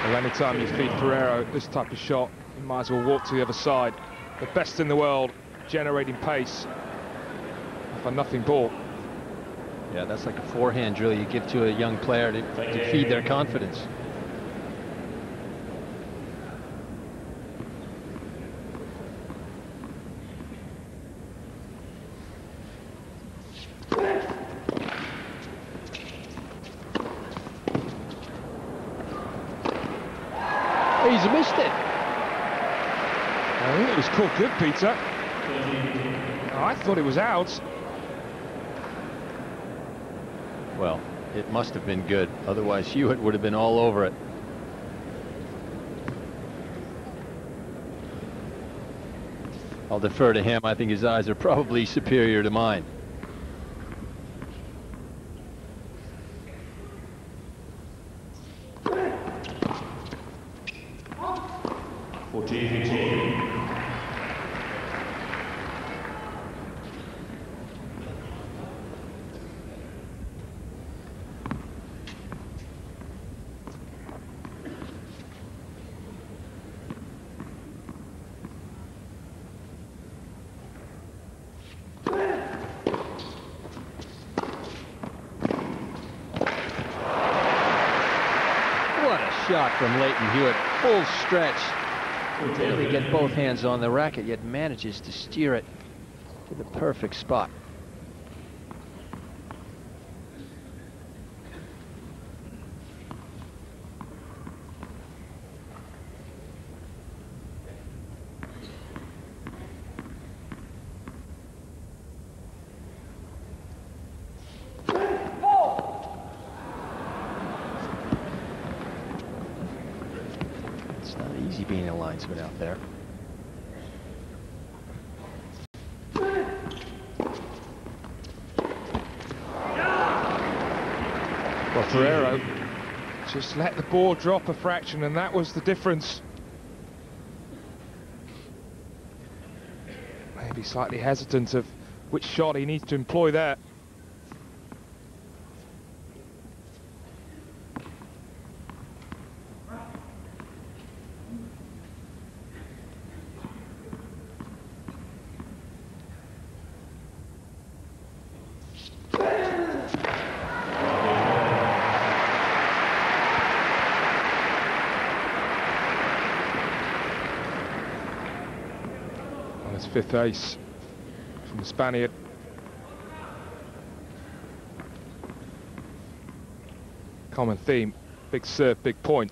Well, anytime you feed Ferrero this type of shot, you might as well walk to the other side. The best in the world, generating pace for nothing ball. Yeah, that's like a forehand drill you give to a young player to feed their confidence. He's missed it. I think it was called good, Peter. I thought it was out. Well, it must have been good. Otherwise, Hewitt would have been all over it. I'll defer to him. I think his eyes are probably superior to mine. Shot from Leighton Hewitt, full stretch. Really get both hands on the racket, yet manages to steer it to the perfect spot. Easy being a linesman out there. Well, Ferrero just let the ball drop a fraction, and that was the difference. Maybe slightly hesitant of which shot he needs to employ there. Fifth ace from the Spaniard. Common theme, big serve, big point.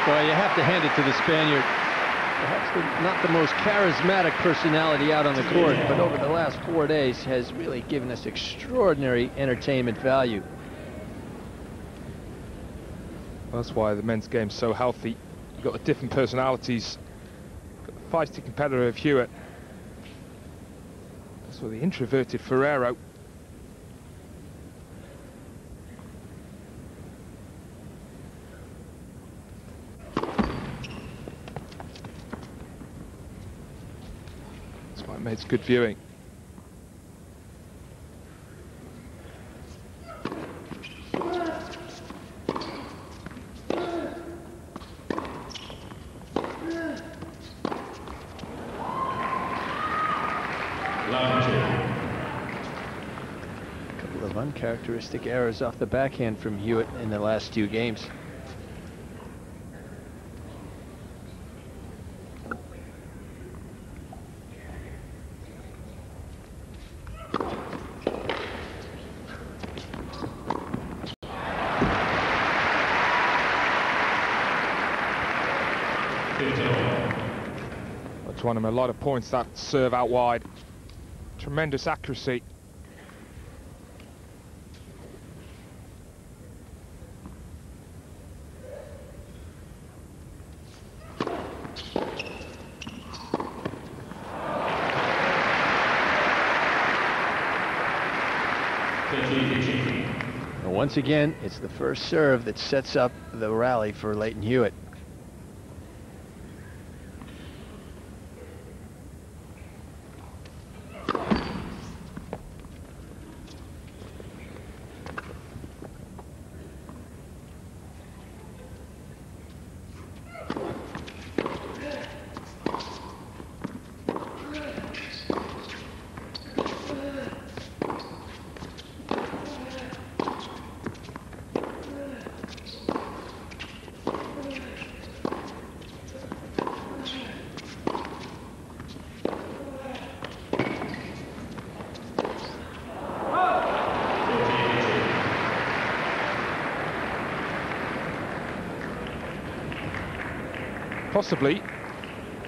Well, you have to hand it to the Spaniard. Perhaps not the most charismatic personality out on the court, but over the last 4 days has really given us extraordinary entertainment value. That's why the men's game's so healthy. You've got the different personalities. Got the feisty competitor of Hewitt. So the introverted Ferrero. That's why it makes good viewing. Couple of uncharacteristic errors off the backhand from Hewitt in the last 2 games. That's won him a lot of points, that serve out wide. Tremendous accuracy. And once again, it's the first serve that sets up the rally for Lleyton Hewitt. Possibly.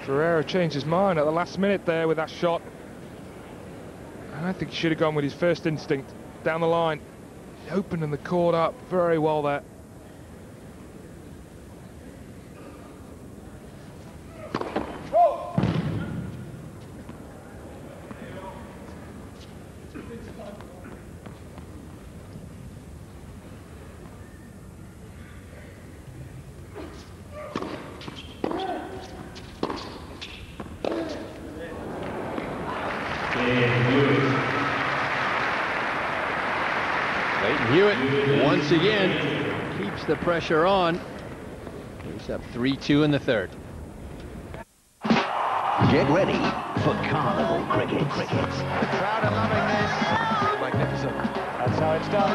Ferrero changed his mind at the last minute there with that shot. I think he should have gone with his first instinct down the line. Opening the court up very well there. Lleyton Hewitt, once again, keeps the pressure on. He's up 3-2 in the third. Get ready for carnival cricket. The crowd are loving this. Magnificent. That's how it's done.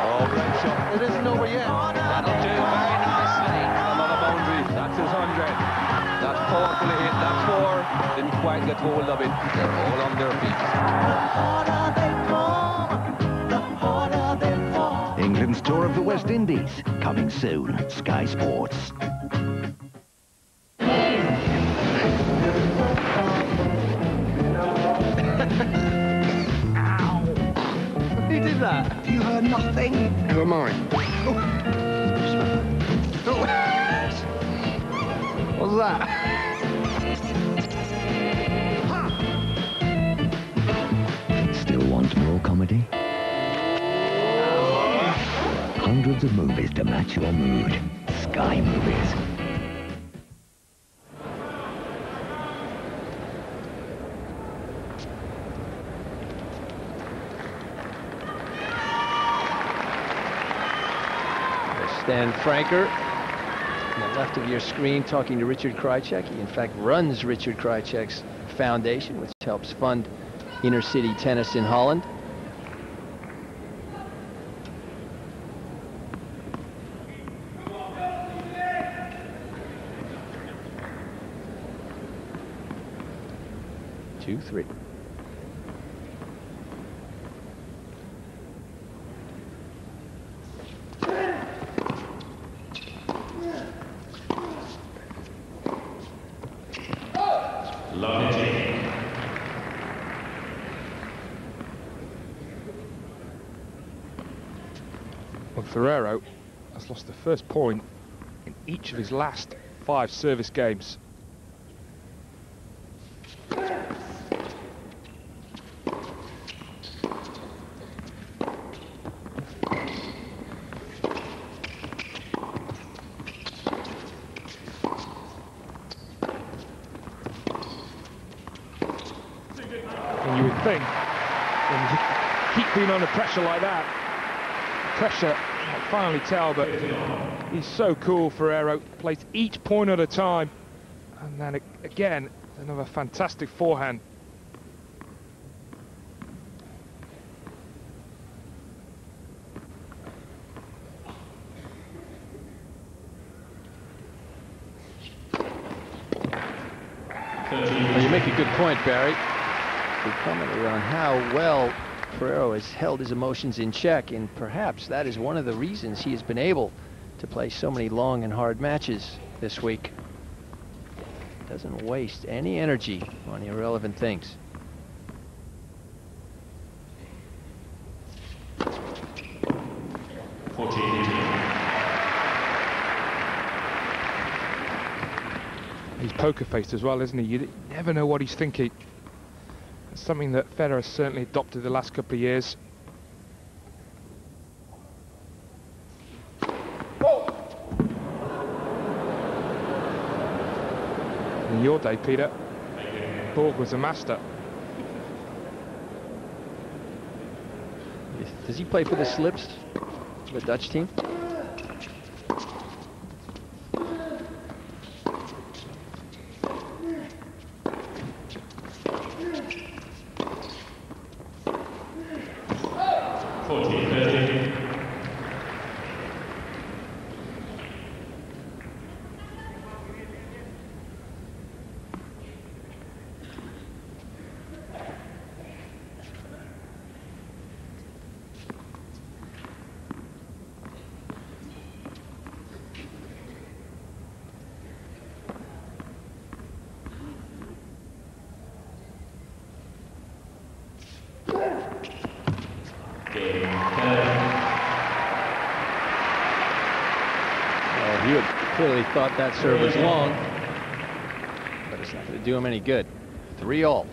Oh, great shot. It isn't over yet. That'll do very nicely. Another boundary. That's his 100. That's powerfully hit. That's 4. Didn't quite get hold of it. They're all on their feet. England's tour of the West Indies, coming soon. Sky Sports. Who did that? You heard nothing? Who am I? What's that? Still want more comedy? Hundreds of movies to match your mood. Guy movies. Stan Franker, on the left of your screen, talking to Richard Krajicek. He, in fact, runs Richard Krajicek's foundation, which helps fund inner city tennis in Holland. Two, three. Well, Ferrero has lost the first point in each of his last 5 service games. And you would think, when you keep being under pressure like that, pressure, I can't finally tell, but he's so cool, Ferrero. Plays each point at a time. And then again, another fantastic forehand. Well, you make a good point, Barry. We commented on how well Ferrero has held his emotions in check, and perhaps that is one of the reasons he has been able to play so many long and hard matches this week. Doesn't waste any energy on irrelevant things. He's poker-faced as well, isn't he? You never know what he's thinking. It's something that Federer has certainly adopted the last couple of years. In your day, Peter, Borg was a master. Does he play for the Slips, the Dutch team? Hewitt clearly thought that serve was long, but it's not going to do him any good. 3-all.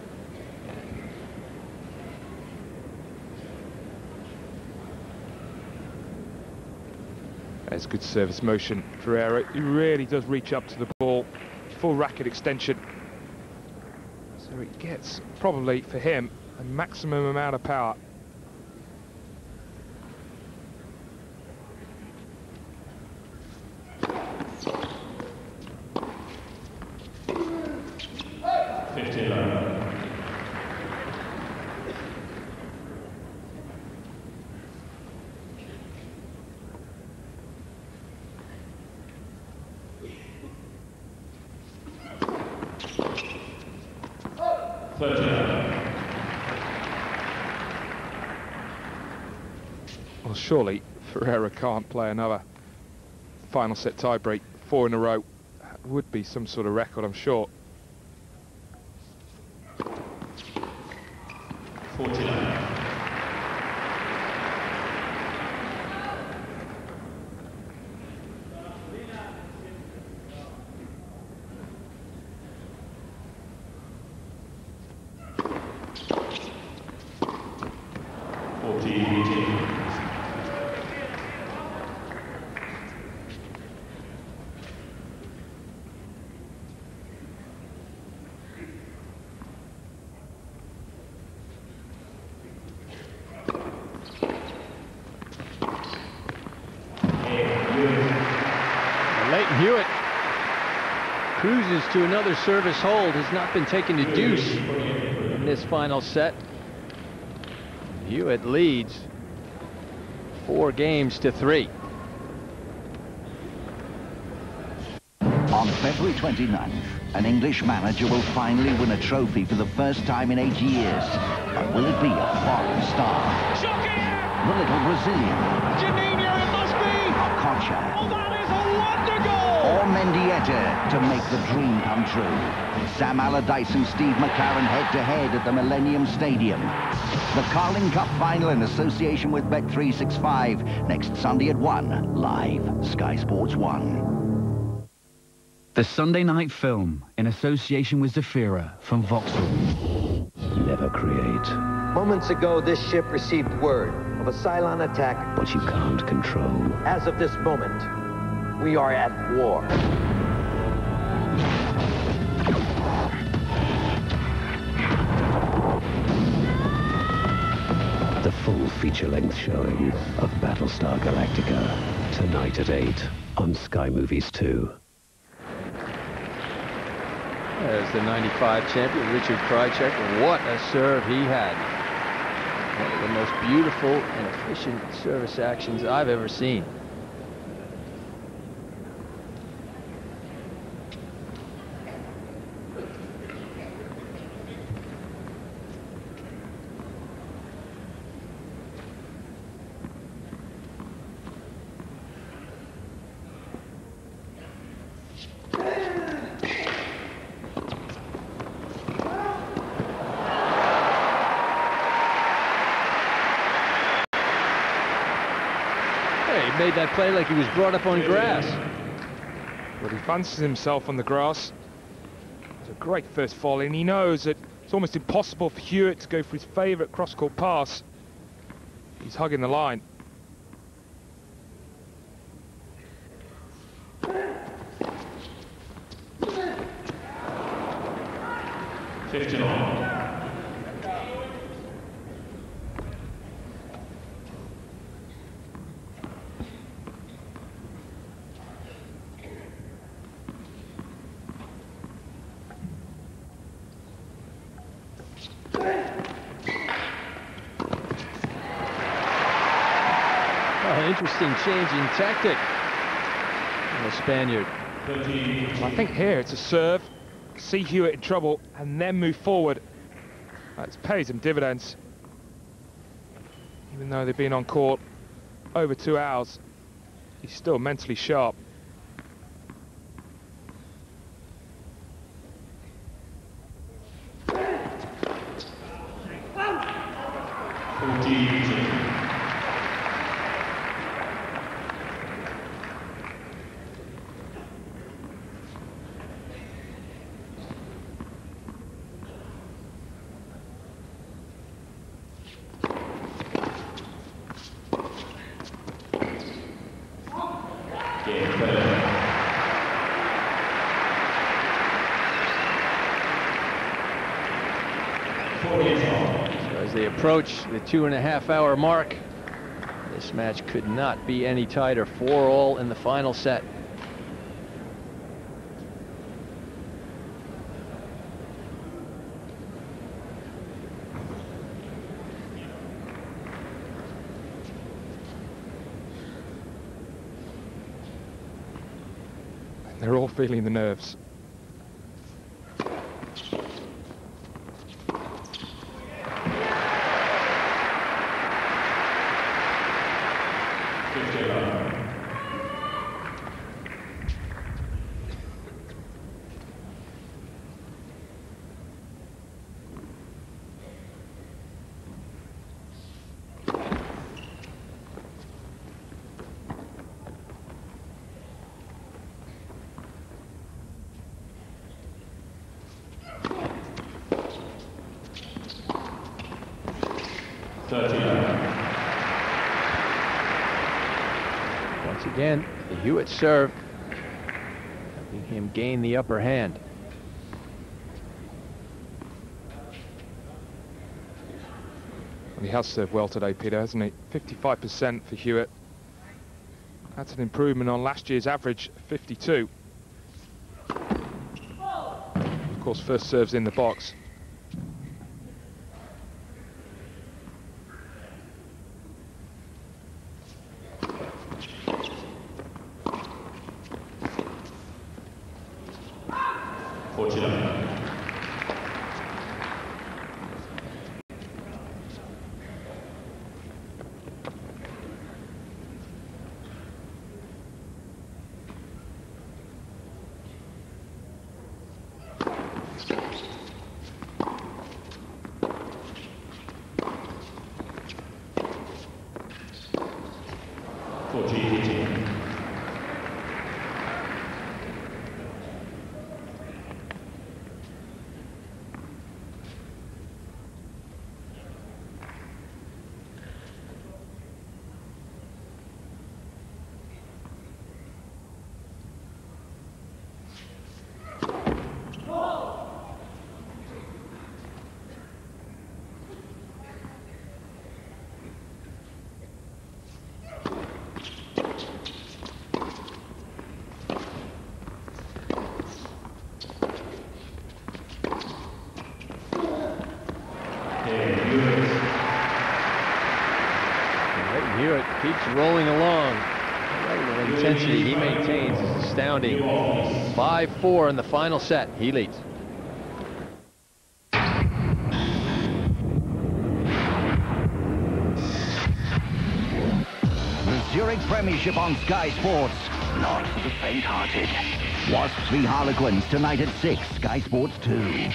That's good service motion, Ferrero. He really does reach up to the ball, full racket extension. So it gets, probably for him, a maximum amount of power. Well, surely Ferrero can't play another final set tiebreak 4 in a row. That would be some sort of record, I'm sure. 49. Hewitt cruises to another service hold, has not been taken to deuce in this final set. Hewitt leads 4-3. On February 29th, an English manager will finally win a trophy for the first time in 8 years. But will it be a foreign star? The little Brazilian? Juninho, it must be! Kocha? Oh, that is a wonder goal! Or Mendieta to make the dream come true? Sam Allardyce and Steve McLaren head-to-head at the Millennium Stadium. The Carling Cup final in association with Bet365 next Sunday at 1, live, Sky Sports 1. The Sunday Night Film, in association with Zafira from Vauxhall. Never create. Moments ago, this ship received word of a Cylon attack. What you can't control. As of this moment, we are at war. The full feature-length showing of Battlestar Galactica, tonight at 8 on Sky Movies 2. There's the 95 champion, Richard Krajicek. What a serve he had. One of the most beautiful and efficient service actions I've ever seen. Made that play like he was brought up on grass. But he fancies himself on the grass. It's a great first volley, and he knows that it's almost impossible for Hewitt to go for his favourite cross-court pass. He's hugging the line. Interesting change in tactic from the Spaniard. I think here it's a serve, see Hewitt in trouble, and then move forward. That's pays him dividends. Even though they've been on court over 2 hours, he's still mentally sharp. As they approach the 2.5-hour mark, this match could not be any tighter. 4-all in the final set. They're all feeling the nerves. Once again, the Hewitt serve, helping him gain the upper hand. And he has served well today, Peter, hasn't he? 55% for Hewitt. That's an improvement on last year's average, 52. Of course, first serve's in the box. Hewitt keeps rolling along. The level of intensity he maintains is astounding. 5-4 in the final set. He leads. The Zurich Premiership on Sky Sports. Not for the faint-hearted. Wasps v Harlequins tonight at 6. Sky Sports 2.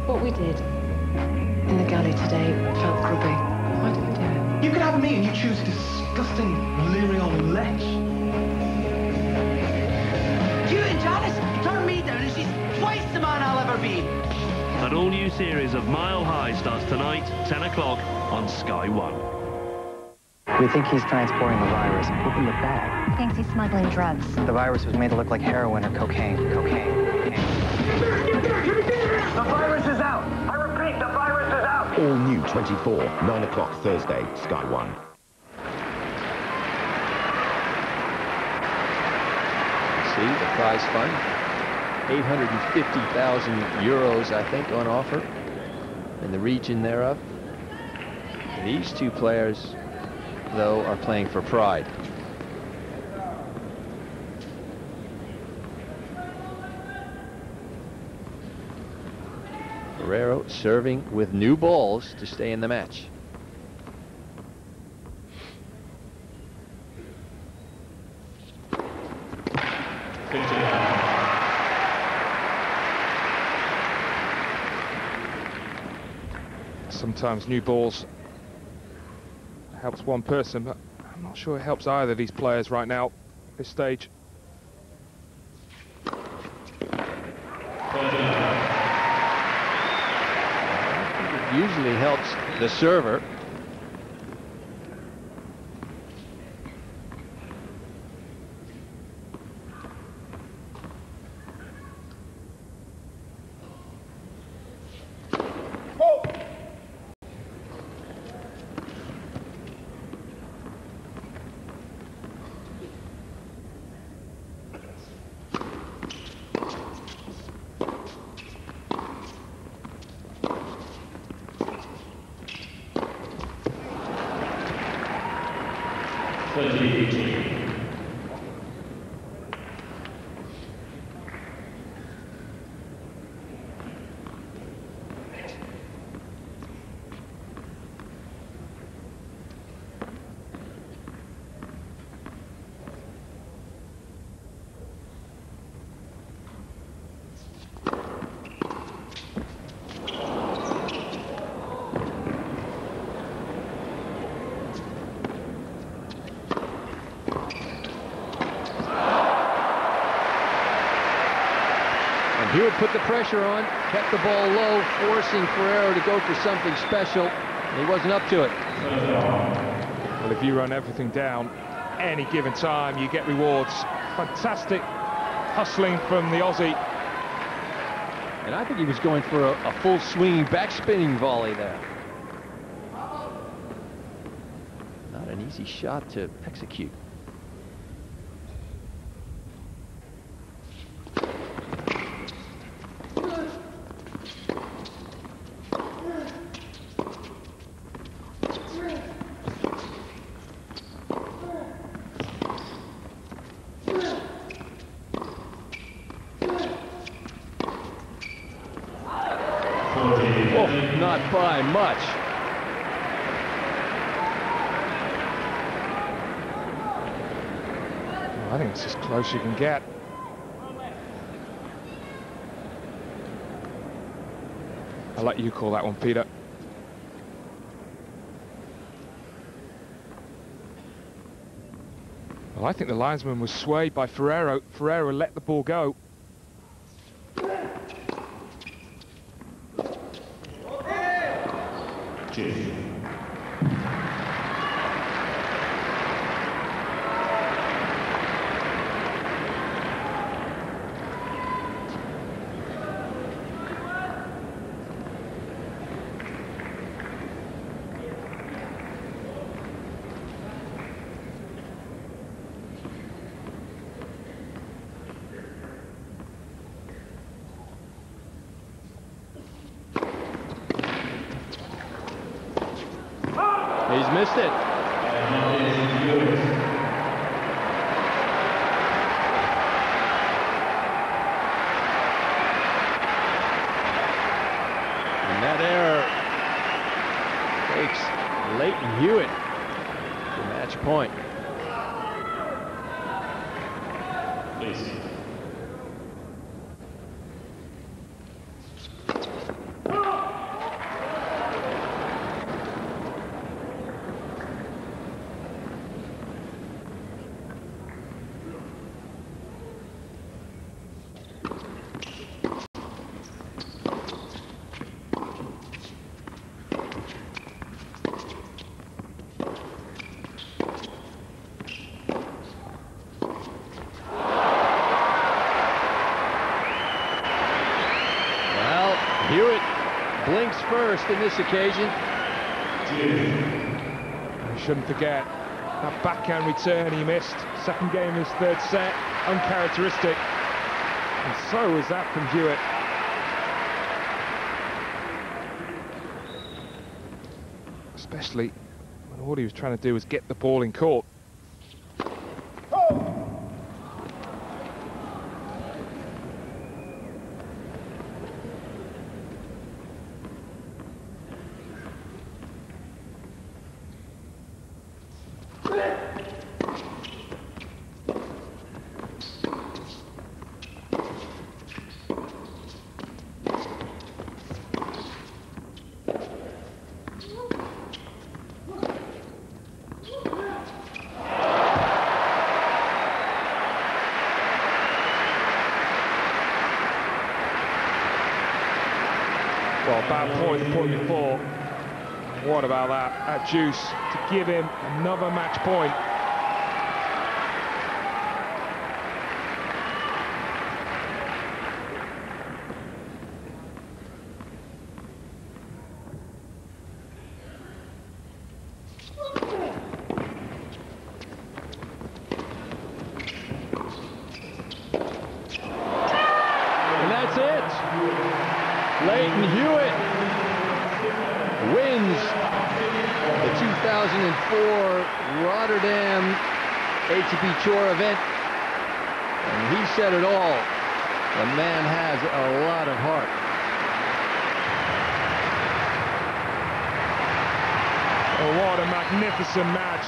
What we did in the galley today felt grubby. Why did we do it? You could have me and you choose disgusting Lyrion lech. Hewitt and Janice turned me down and she's twice the man I'll ever be. An all-new series of Mile High starts tonight, 10 o'clock on Sky 1. We think he's transporting the virus. Open the bag. Thinks he's smuggling drugs. The virus was made to look like heroin or cocaine. The virus is out. I repeat, the virus is out. All new 24, 9 o'clock Thursday, Sky 1. See the prize fund, 850,000 euros, I think, on offer in the region thereof. These two players, though, are playing for pride. Ferrero serving with new balls to stay in the match. Sometimes new balls helps one person, but I'm not sure it helps either of these players right now at this stage. Usually helps the server. Hewitt put the pressure on, kept the ball low, forcing Ferrero to go for something special. He wasn't up to it. Well, if you run everything down, any given time, you get rewards. Fantastic hustling from the Aussie. And I think he was going for a full swinging backspinning volley there. Not an easy shot to execute. Not by much. I think it's as close as you can get. I'll let you call that one, Peter. Well, I think the linesman was swayed by Ferrero. Ferrero let the ball go. He's missed it. And that error takes Leighton Hewitt to match point. Please. Hewitt blinks first in this occasion. You shouldn't forget that backhand return he missed. Second game in his third set, uncharacteristic. And so was that from Hewitt. Especially when all he was trying to do was get the ball in court. Well, bad point before. What about that juice to give him another match point? And that's it. Leighton Hewitt wins the 2004 Rotterdam ATP Tour event. And he said it all. The man has a lot of heart. Oh, what a magnificent match.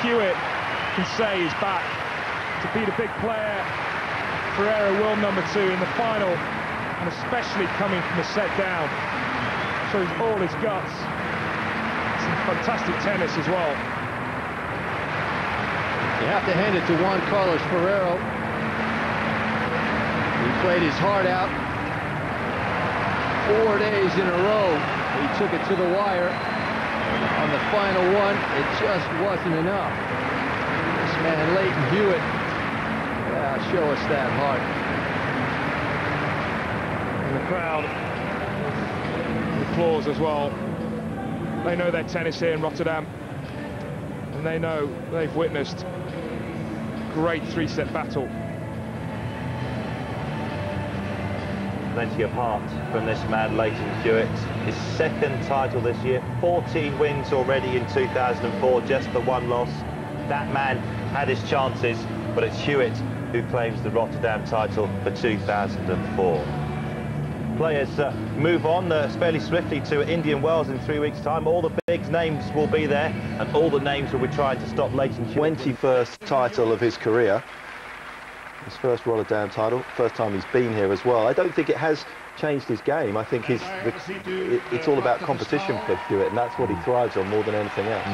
Hewitt can say he's back to be the big player. Ferrero world #2 in the final, and especially coming from a set down. Shows all his guts. Some fantastic tennis as well. You have to hand it to Juan Carlos Ferrero. He played his heart out. 4 days in a row, he took it to the wire. On the final one, it just wasn't enough. This man, Leighton Hewitt, show us that heart. And the crowd applause as well. They know their tennis here in Rotterdam, and they know they've witnessed a great three-set battle. Plenty of heart from this man, Leighton Hewitt. His second title this year, 14 wins already in 2004, just the one loss. That man had his chances, but it's Hewitt who claims the Rotterdam title for 2004. Players move on fairly swiftly to Indian Wells in 3 weeks' time. All the big names will be there, and all the names will be trying to stop Leighton Hewitt. 21st title of his career. His first Rotterdam title, first time he's been here as well. I don't think it has changed his game. I think it's all about competition for Hewitt, and that's what he thrives on more than anything else.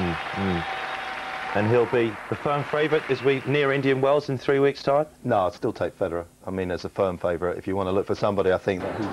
And he'll be the firm favourite as we near Indian Wells in 3 weeks' time? No, I'd still take Federer. I mean, as a firm favourite, if you want to look for somebody, I think, who's